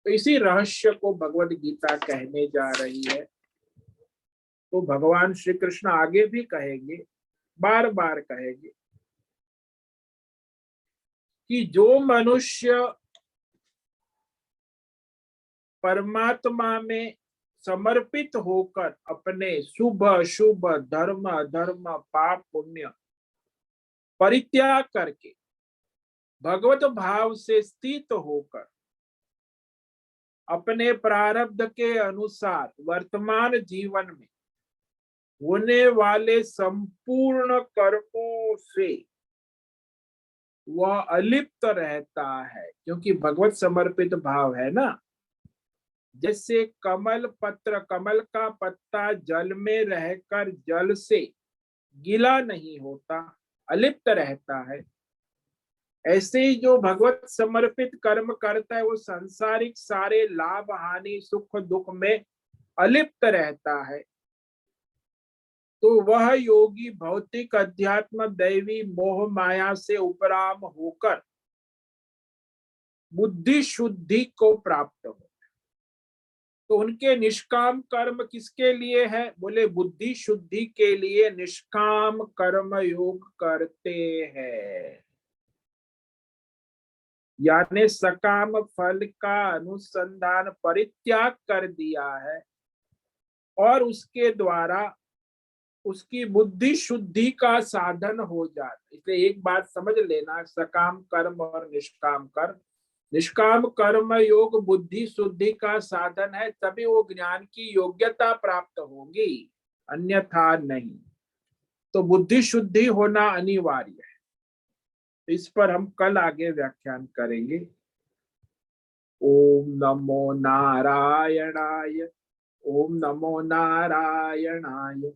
तो इसी रहस्य को भगवत गीता कहने जा रही है। तो भगवान श्री कृष्ण आगे भी कहेंगे, बार बार कहेंगे कि जो मनुष्य परमात्मा में समर्पित होकर अपने शुभ अशुभ, धर्म अधर्म, पाप पुण्य परित्याग करके भगवत भाव से स्थित होकर अपने प्रारब्ध के अनुसार वर्तमान जीवन में होने वाले संपूर्ण कर्मों से वह अलिप्त रहता है, क्योंकि भगवत समर्पित भाव है ना। जैसे कमल पत्र, कमल का पत्ता जल में रहकर जल से गीला नहीं होता, अलिप्त रहता है, ऐसे ही जो भगवत समर्पित कर्म करता है वो सांसारिक सारे लाभ हानि सुख दुख में अलिप्त रहता है। तो वह योगी भौतिक अध्यात्म दैवी मोह माया से उपराम होकर बुद्धि शुद्धि को प्राप्त हो। तो उनके निष्काम कर्म किसके लिए है? बोले बुद्धि शुद्धि के लिए निष्काम कर्म योग करते हैं। यानी सकाम फल का अनुसंधान परित्याग कर दिया है, और उसके द्वारा उसकी बुद्धि शुद्धि का साधन हो जाता। इसलिए एक बात समझ लेना, सकाम कर्म और निष्काम कर्म, निष्काम कर्म योग बुद्धि शुद्धि का साधन है, तभी वो ज्ञान की योग्यता प्राप्त होगी, अन्यथा नहीं। तो बुद्धि शुद्धि होना अनिवार्य है। इस पर हम कल आगे व्याख्यान करेंगे। ओम नमो नारायणाय, ओम नमो नारायणाय,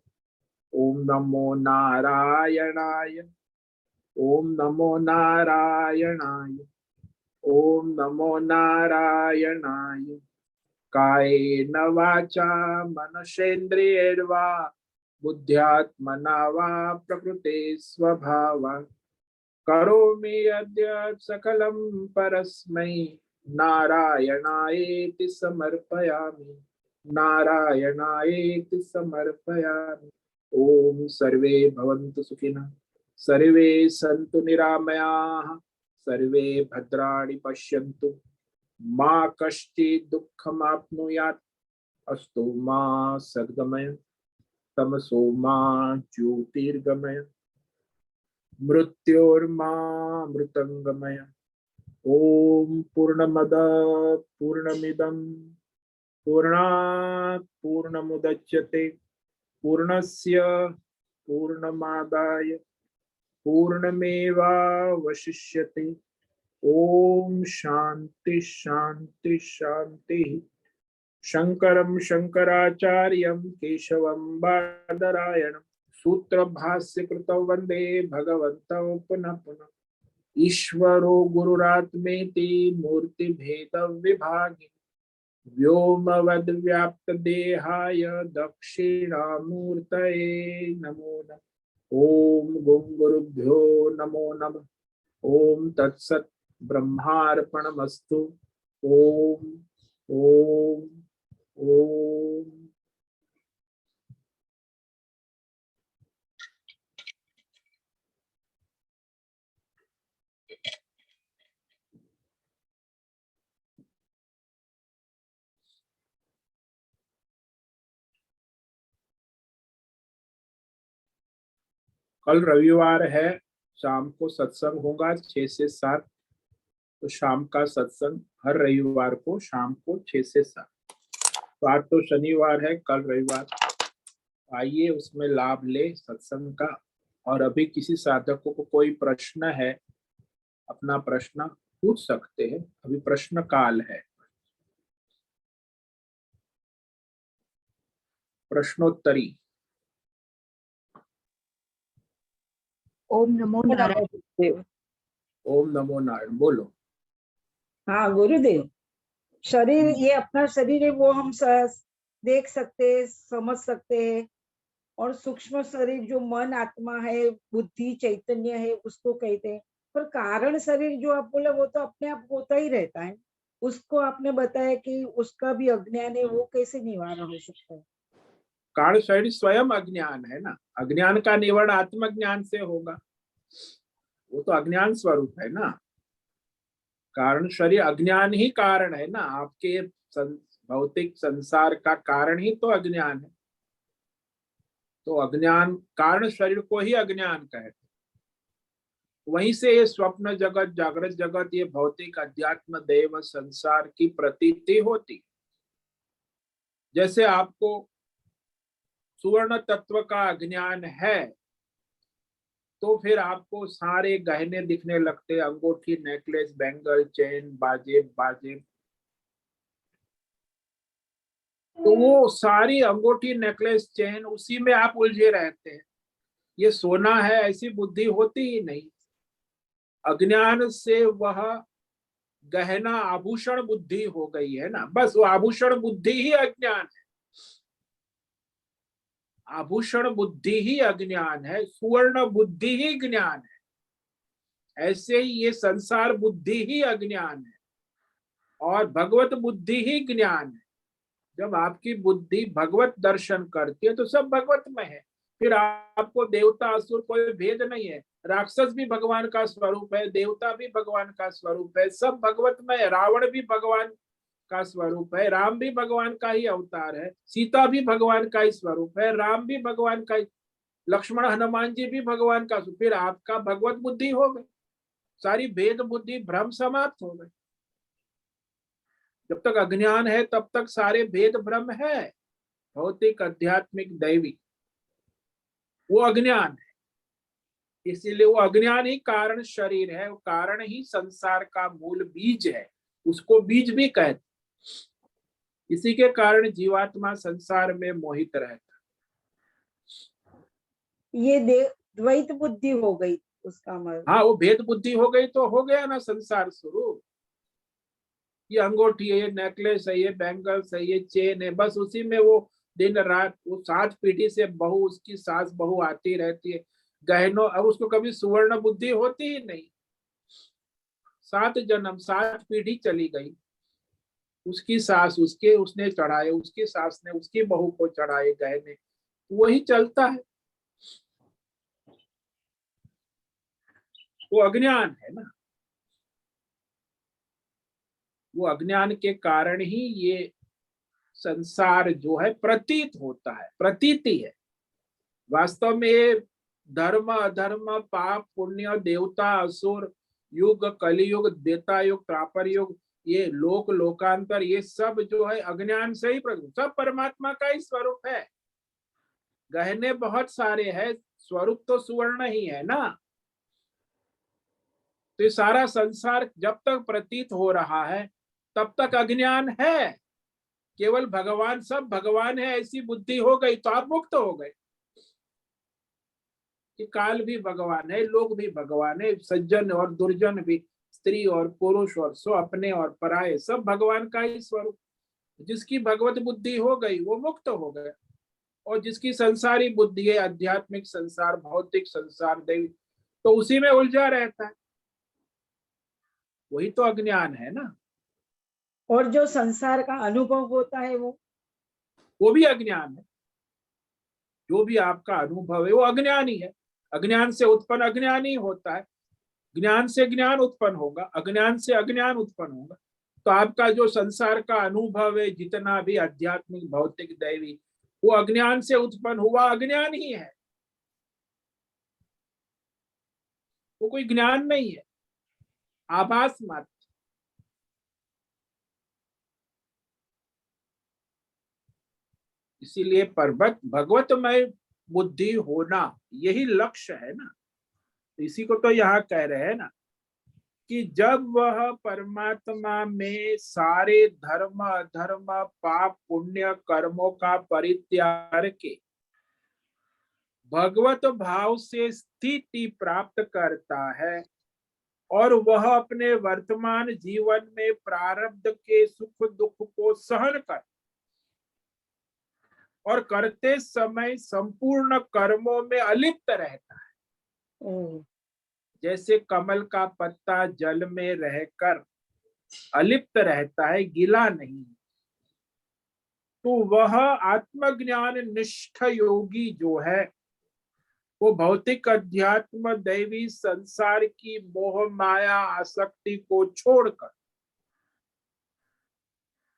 ओम नमो नारायणाय, ओम नमो नारायणाय, ओम नमो नारायणाय। कायेन वाचा मनसेन्द्रियैर्वा बुद्ध्यात्मना वा प्रकृते स्वभावात् करोमि यद्यत् सकलं परस्मै नारायणायेति समर्पयामि, नारायणायेति समर्पयामि। ओम सर्वे भवन्तु सुखिनः, सर्वे सन्तु निरामयाः, सर्वे भद्राणि पश्यन्तु, मा कश्चित् दुःखमाप्नुयात्, अस्तु मा सद्गमय, तमसो मा ज्योतिर्गमय, मृत्योर्मा मृतंगमय। ओम पूर्णमद पूर्णमिदं पूर्णात् पूर्णमुदच्यते पूर्णस्य पूर्णमादाय पूर्णमेवावशिष्यते। ओम शांति शांति शांति। शंकरं शंकराचार्यं केशवं बादरायणं सूत्र भाष्य कृतौ वंदे भगवन्तौ पुनः पुनः। ईश्वरो गुरुरात्मेति मूर्ति भेद विभागिने व्योमवद् व्याप्त देहाय दक्षिणामूर्तये नमो नमः। ओम गुं गुरुभ्यो नमो नमः। ओम तत्सत् ब्रह्मार्पणमस्तु। ओम ओम ओम। कल रविवार है, शाम को सत्संग होगा 6 से 7। तो शाम का सत्संग हर रविवार को शाम को 6 से 7। तो आज तो शनिवार है, कल रविवार। आइए उसमें लाभ ले सत्संग का। और अभी किसी साधकों को कोई प्रश्न है, अपना प्रश्न पूछ सकते हैं, अभी प्रश्न काल है। प्रश्नोत्तरी। ओम नमो नारायण। गुरुदेव। ओम नमो नारायण। बोलो। हाँ गुरुदेव, शरीर ये अपना शरीर है, वो हम देख सकते हैं, समझ सकते हैं। और सूक्ष्म शरीर जो मन आत्मा है, बुद्धि चैतन्य है, उसको कहते हैं। पर कारण शरीर जो आप बोले वो तो अपने आप होता ही रहता है। उसको आपने बताया कि उसका भी अज्ञान है, वो कैसे निवारण हो सकता है? कारण शरीर स्वयं अज्ञान है ना। अज्ञान का निवारण आत्मज्ञान से होगा। वो तो अज्ञान स्वरूप है ना। कारण शरीर अज्ञान ही कारण है ना। आपके भौतिक संसार का कारण ही तो अज्ञान है। तो अज्ञान कारण शरीर को ही अज्ञान कहते। वहीं से ये स्वप्न जगत, जागृत जगत, ये भौतिक अध्यात्म देव संसार की प्रतीति होती। जैसे आपको सुवर्ण तत्व का अज्ञान है, तो फिर आपको सारे गहने दिखने लगते, अंगूठी, नेकलेस, बैंगल, चेन, बाजे बाजे। तो वो सारी अंगूठी, नेकलेस, चेन, उसी में आप उलझे रहते हैं। ये सोना है ऐसी बुद्धि होती ही नहीं। अज्ञान से वह गहना आभूषण बुद्धि हो गई है ना। बस वो आभूषण बुद्धि ही अज्ञान है। आभूषण बुद्धि ही अज्ञान है, सुवर्ण बुद्धि ही ज्ञान है। ऐसे ही ये संसार बुद्धि ही अज्ञान है और भगवत बुद्धि ही ज्ञान है। जब आपकी बुद्धि भगवत दर्शन करती है तो सब भगवत में है। फिर आपको देवता असुर कोई भेद नहीं है। राक्षस भी भगवान का स्वरूप है, देवता भी भगवान का स्वरूप है, सब भगवत में है। रावण भी भगवान का स्वरूप है, राम भी भगवान का ही अवतार है, सीता भी भगवान का ही स्वरूप है, राम भी भगवान का ही। लक्ष्मण हनुमान जी भी भगवान का स्वरूप, फिर आपका भगवत बुद्धि हो गई, सारी भेद बुद्धि भ्रम समाप्त हो गए। जब तक अज्ञान है तब तक सारे भेद भ्रम है, भौतिक आध्यात्मिक दैवी, वो अज्ञान है। इसीलिए वो अज्ञान ही कारण शरीर है, वो कारण ही संसार का मूल बीज है, उसको बीज भी कहते। इसी के कारण जीवात्मा संसार में मोहित रहता। ये द्वैत बुद्धि हो गई उसका मतलब। हाँ, वो भेद बुद्धि हो गई तो हो गया ना संसार शुरू। ये अंगूठी है, ये नेकलेस है, ये बैंगल्स है, ये चेन है, बस उसी में वो दिन रात, वो 7 पीढ़ी से बहू, उसकी सास बहू आती रहती है गहनों। अब उसको कभी सुवर्ण बुद्धि होती ही नहीं। 7 जन्म 7 पीढ़ी चली गई, उसकी सास उसके, उसने चढ़ाए, उसकी सास ने उसकी बहू को चढ़ाए गहने, वही चलता है। वो अज्ञान है ना, वो अज्ञान के कारण ही ये संसार जो है प्रतीत होता है, प्रतीति है। वास्तव में ये धर्म अधर्म, पाप पुण्य, देवता असुर, युग कलियुग, त्रेता युग, द्वापर युग, ये लोक लोकांतर, ये सब जो है अज्ञान से ही सब परमात्मा का ही स्वरूप है। गहने बहुत सारे हैं, स्वरूप तो सुवर्ण ही है ना। तो ये सारा संसार जब तक प्रतीत हो रहा है तब तक अज्ञान है। केवल भगवान, सब भगवान है ऐसी बुद्धि हो गई तो आप मुक्त हो गए कि काल भी भगवान है, लोग भी भगवान है, सज्जन और दुर्जन भी, स्त्री और पुरुष और सो अपने और पराये, सब भगवान का ही स्वरूप। जिसकी भगवत बुद्धि हो गई वो मुक्त हो गया, और जिसकी संसारी बुद्धि है, आध्यात्मिक संसार, भौतिक संसार, दैवी, तो उसी में उलझा रहता है। वही तो अज्ञान है ना। और जो संसार का अनुभव होता है वो भी अज्ञान है। जो भी आपका अनुभव है वो अज्ञान ही है। अज्ञान से उत्पन्न अज्ञान ही होता है। ज्ञान से ज्ञान उत्पन्न होगा, अज्ञान से अज्ञान उत्पन्न होगा। तो आपका जो संसार का अनुभव है, जितना भी आध्यात्मिक भौतिक दैवी, वो अज्ञान से उत्पन्न हुआ अज्ञान ही है, वो कोई ज्ञान नहीं है, आभास मात्र। इसीलिए पर्वत भगवतमय बुद्धि होना यही लक्ष्य है ना। इसी को तो यहाँ कह रहे हैं ना कि जब वह परमात्मा में सारे धर्म अधर्म, पाप पुण्य कर्मों का परित्याग करके भगवत भाव से स्थिति प्राप्त करता है, और वह अपने वर्तमान जीवन में प्रारब्ध के सुख दुख को सहन कर और करते समय संपूर्ण कर्मों में अलिप्त रहता है। जैसे कमल का पत्ता जल में रहकर अलिप्त रहता है, गिला नहीं, तो वह आत्मज्ञान निष्ठ योगी जो है वो भौतिक अध्यात्म दैवी संसार की मोह माया आसक्ति को छोड़कर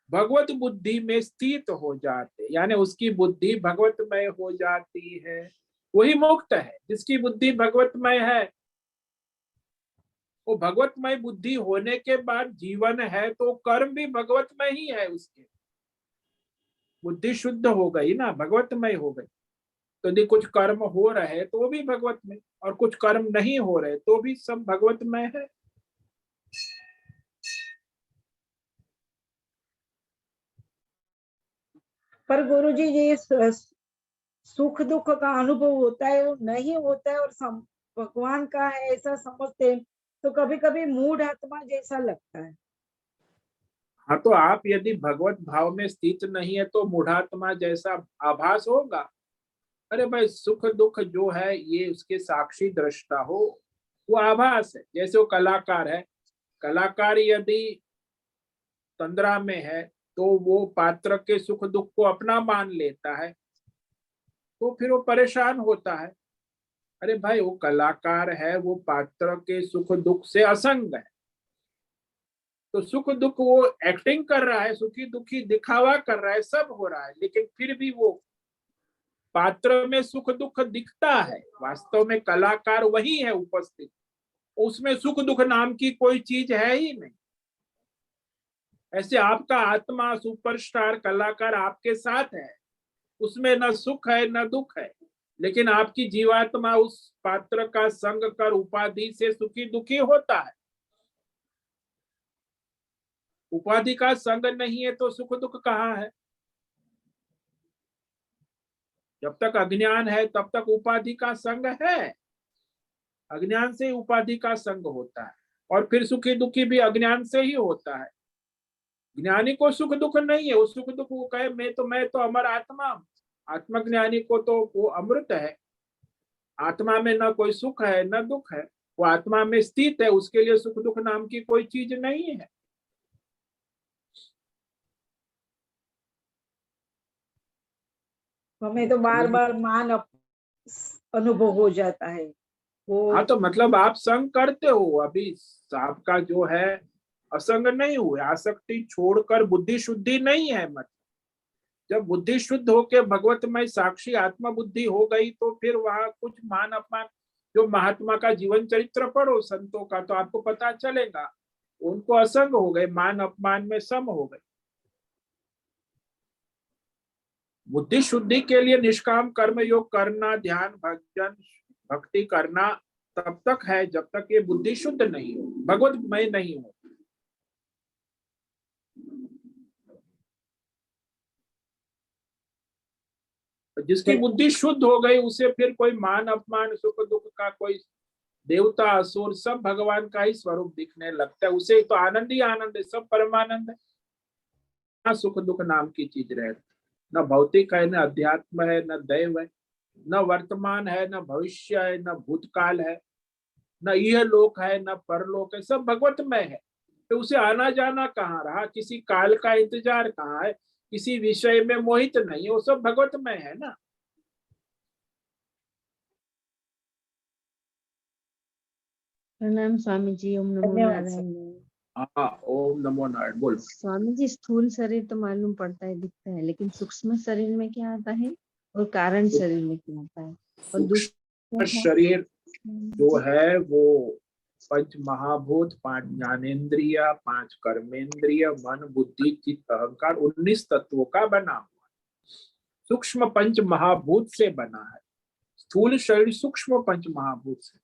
भगवत बुद्धि में स्थित हो जाते, यानी उसकी बुद्धि भगवतमय हो जाती है। वही मुक्त है जिसकी बुद्धि भगवतमय है। वो भगवतमय बुद्धि होने के बाद जीवन है तो कर्म भी भगवतमय ही है। उसके बुद्धि शुद्ध हो गई ना, भगवतमय हो गई, तो यदि कुछ कर्म हो रहे तो वो भी भगवतमय, और कुछ कर्म नहीं हो रहे तो भी सब भगवतमय है। पर गुरु जी ये सुख दुख का अनुभव होता है वो नहीं होता है और भगवान का है ऐसा समझते हैं, तो कभी कभी मूढ़ आत्मा जैसा लगता है। हाँ, तो आप यदि भगवत भाव में स्थित नहीं है तो मूढ़ात्मा जैसा आभास होगा। अरे भाई, सुख दुख जो है ये उसके साक्षी दृष्टा हो, वो आभास है। जैसे वो कलाकार है, कलाकार यदि तंद्रा में है तो वो पात्र के सुख दुख को अपना मान लेता है, तो फिर वो परेशान होता है। अरे भाई, वो कलाकार है, वो पात्र के सुख दुख से असंग है, तो सुख दुख वो एक्टिंग कर रहा है, सुखी दुखी दिखावा कर रहा है, सब हो रहा है, लेकिन फिर भी वो पात्र में सुख दुख दिखता है, वास्तव में कलाकार वही है उपस्थित, उसमें सुख दुख नाम की कोई चीज है ही नहीं। ऐसे आपका आत्मा सुपरस्टार कलाकार आपके साथ है, उसमें न सुख है न दुख है, लेकिन आपकी जीवात्मा उस पात्र का संग कर उपाधि से सुखी दुखी होता है। उपाधि का संग नहीं है तो सुख दुख कहाँ है? जब तक अज्ञान है तब तक उपाधि का संग है, अज्ञान से उपाधि का संग होता है, और फिर सुखी दुखी भी अज्ञान से ही होता है। ज्ञानी को सुख दुख नहीं है, वो सुख दुख वो कहे मैं तो अमर आत्मा हूं। आत्मज्ञानी को तो वो अमृत है, आत्मा में न कोई सुख है न दुख है, वो आत्मा में स्थित है, उसके लिए सुख दुख नाम की कोई चीज नहीं है। हमें तो बार बार अनुभव हो जाता है वो। हाँ, तो मतलब आप संग करते हो, अभी आपका जो है असंग नहीं हुआ, आसक्ति छोड़कर बुद्धि शुद्धि नहीं है। मतलब जब बुद्धि शुद्ध होके भगवतमय साक्षी आत्मा बुद्धि हो गई तो फिर वहां कुछ मान अपमान, जो महात्मा का जीवन चरित्र पढ़ो संतों का तो आपको पता चलेगा, उनको असंग हो गए, मान अपमान में सम हो गए। बुद्धि शुद्धि के लिए निष्काम कर्म योग करना, ध्यान भजन भक्ति करना तब तक है जब तक ये बुद्धि शुद्ध नहीं हो, भगवतमय नहीं हो। जिसकी बुद्धि शुद्ध हो गई उसे फिर कोई मान अपमान सुख दुख का, कोई देवता असुर सब भगवान का ही स्वरूप दिखने लगता है, उसे तो आनंद ही आनंद है, सब परमानंद है। ना सुख दुख नाम की चीज रहती, न भौतिक है, न अध्यात्म है, न दैव है, न वर्तमान है, न भविष्य है, न भूतकाल है, न यह लोक है, न परलोक है, सब भगवतमय है। तो उसे आना जाना कहाँ रहा, किसी काल का इंतजार कहाँ है, किसी विषय में मोहित नहीं है, वो सब भगवतमय है ना। प्रणाम स्वामी जी। ओम नमो धन्यवाद नारायण। हाँ, ओम नमो नारायण। बोलो। स्वामी जी, स्थूल शरीर तो मालूम पड़ता है, दिखता है, लेकिन सूक्ष्म शरीर में क्या आता है और कारण शरीर में क्या आता है? और सूक्ष्म दूसरा शरीर जो है वो पंच महाभूत, 5 ज्ञानेन्द्रिय, 5 कर्मेंद्रिय, मन बुद्धि चित्त अहंकार, 19 तत्वों का बना हुआ। सूक्ष्म पंच महाभूत से बना है, स्थूल शरीर सूक्ष्म पंच महाभूत से,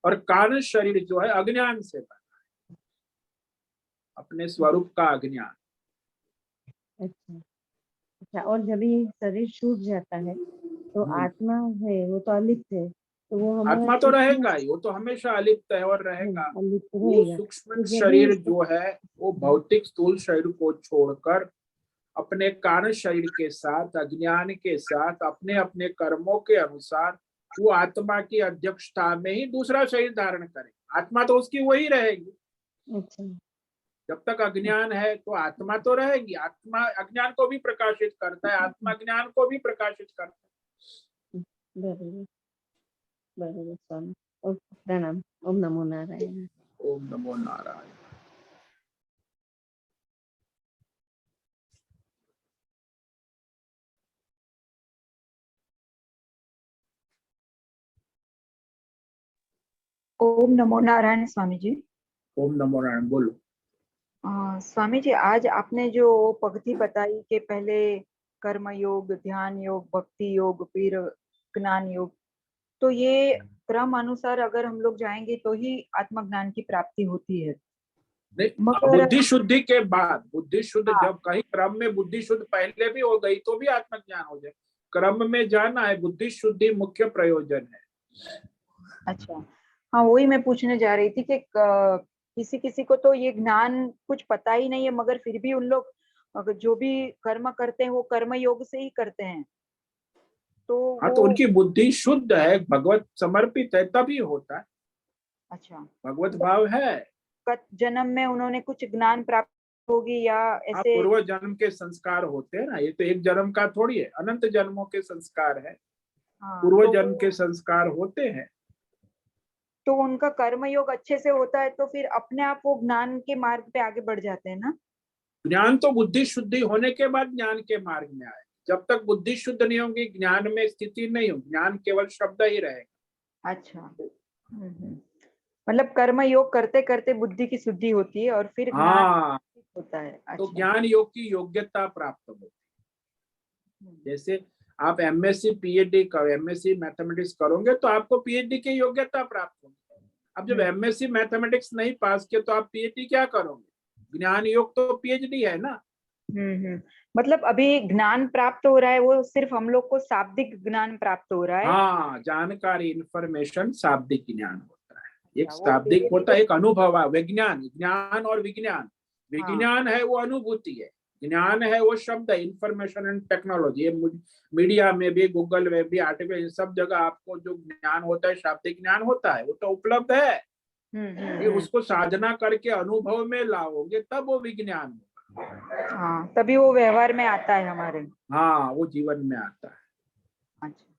और कारण शरीर जो है अज्ञान से बना है, अपने स्वरूप का अज्ञान। अच्छा अच्छा। और जब ये शरीर छूट जाता है तो आत्मा है वो तो अलिप्त है, तो वो हमारा आत्मा तो रहेगा ही, वो तो हमेशा अलिप्त है और रहेगा। अलिप्त वो रहेगा। सूक्ष्म तो जब शरीर भी जो है वो भौतिक स्थूल शरीर को छोड़कर अपने कारण शरीर के साथ, अज्ञान के साथ, अपने अपने कर्मों के अनुसार वो आत्मा की अध्यक्षता में ही दूसरा शरीर धारण करे। आत्मा तो उसकी वही रहेगी। अच्छा, जब तक अज्ञान है तो आत्मा तो रहेगी, आत्मा अज्ञान को भी प्रकाशित करता है, आत्मा ज्ञान को भी प्रकाशित करता है। बराबर बराबर स्वामी। और प्रणाम। ओम नमो नारायण। ओम नमो नारायण। ओम नमो नारायण स्वामी जी। ओम नमो नारायण। बोलो। स्वामी जी, आज आपने जो पद्धति बताई कि पहले कर्म योग, ध्यान योग, भक्ति योग, फिर ज्ञान योग, तो ये क्रम अनुसार अगर हम लोग जाएंगे तो ही आत्मज्ञान की प्राप्ति होती है। नहीं, मगर बुद्धि शुद्धि के बाद, बुद्धि शुद्ध हाँ, जब कहीं क्रम में बुद्धि शुद्ध पहले भी हो गई तो भी आत्मज्ञान हो जाए, क्रम में जाना है, बुद्धि शुद्धि मुख्य प्रयोजन है। अच्छा, हाँ वही मैं पूछने जा रही थी कि किसी किसी को तो ये ज्ञान कुछ पता ही नहीं है, मगर फिर भी उन लोग अगर जो भी कर्म करते हैं वो कर्म योग से ही करते हैं, तो हाँ, तो वो उनकी बुद्धि शुद्ध है, भगवत समर्पित है, तभी होता है, अच्छा भगवत भाव है। गत जन्म में उन्होंने कुछ ज्ञान प्राप्त होगी या आप ऐसे? पूर्व जन्म के संस्कार होते हैं ना, ये तो एक जन्म का थोड़ी है, अनंत जन्मों के संस्कार है, हाँ, पूर्व जन्म के संस्कार होते हैं। तो उनका कर्म योग अच्छे से होता है तो फिर अपने आप वो ज्ञान के मार्ग पे आगे बढ़ जाते हैं ना। ज्ञान तो बुद्धि शुद्धि होने के बाद ज्ञान के मार्ग में आए, जब तक बुद्धि शुद्ध नहीं होगी ज्ञान में स्थिति नहीं होगी, ज्ञान केवल शब्द ही रहेगा। अच्छा। मतलब कर्म योग करते करते बुद्धि की शुद्धि होती है और फिर ज्ञान हाँ, होता है। तो अच्छा। ज्ञान योग की योग्यता प्राप्त होती है। जैसे आप एमएससी पीएचडी एमएससी मैथमेटिक्स करोगे तो आपको पीएचडी की योग्यता प्राप्त होगी। अब जब एमएससी मैथमेटिक्स नहीं पास किया तो आप पीएचडी क्या करोगे? ज्ञान योग तो पीएचडी है ना। मतलब अभी ज्ञान प्राप्त हो रहा है, वो सिर्फ हम लोग को शाब्दिक ज्ञान प्राप्त हो रहा है। हाँ, जानकारी इंफॉर्मेशन शाब्दिक ज्ञान होता है। एक वो शाब्दिक धीरे होता है, धीरे- एक अनुभव, विज्ञान, ज्ञान और विज्ञान। विज्ञान है वो अनुभूति है, ज्ञान है वो शब्द है, इंफॉर्मेशन एंड टेक्नोलॉजी। मीडिया में भी, गूगल में भी, आर्टिकल, सब जगह आपको जो ज्ञान होता है शाब्दिक ज्ञान होता है, वो तो उपलब्ध है। ये उसको साधना करके अनुभव में लाओगे तब वो विज्ञान होगा। हाँ, तभी वो व्यवहार में आता है हमारे। हाँ, वो जीवन में आता है। अच्छा।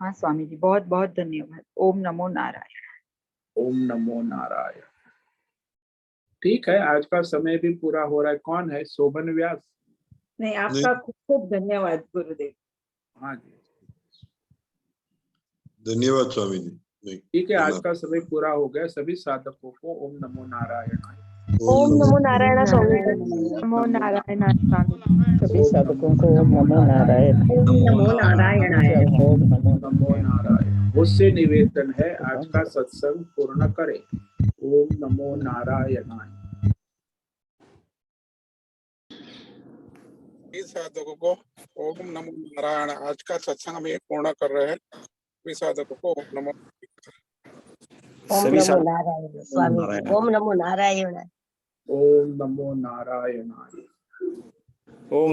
हाँ स्वामी जी, बहुत बहुत धन्यवाद। ओम नमो नारायण। ओम नमो नारायण। ठीक है, आज का समय भी पूरा हो रहा है। कौन है? शोभन व्यास? नहीं, आपका खूब खूब धन्यवाद गुरुदेव। हाँ जी, धन्यवाद स्वामी जी। नहीं, ठीक है, आज का समय पूरा हो गया। सभी साधकों को ओम नमो नारायण। ओम नमो नारायण स्वामी जी। नमो नारायण स्वामी। सभी साधकों को ओम नमो नारायण। ओम नमो नारायणाय। ओम नमो नमो नारायण। उससे निवेदन है आज का सत्संग पूर्ण करें। ओम नमो नारायणाय। साधकों को ओम नमो नारायण। आज का सत्संग हम ये पूर्ण कर रहे हैं। सभी साधकों को ओम नमो ओम नमो नारायण स्वामी जी। ओम नमो नारायण। ओम नमो नारायणाय। ओम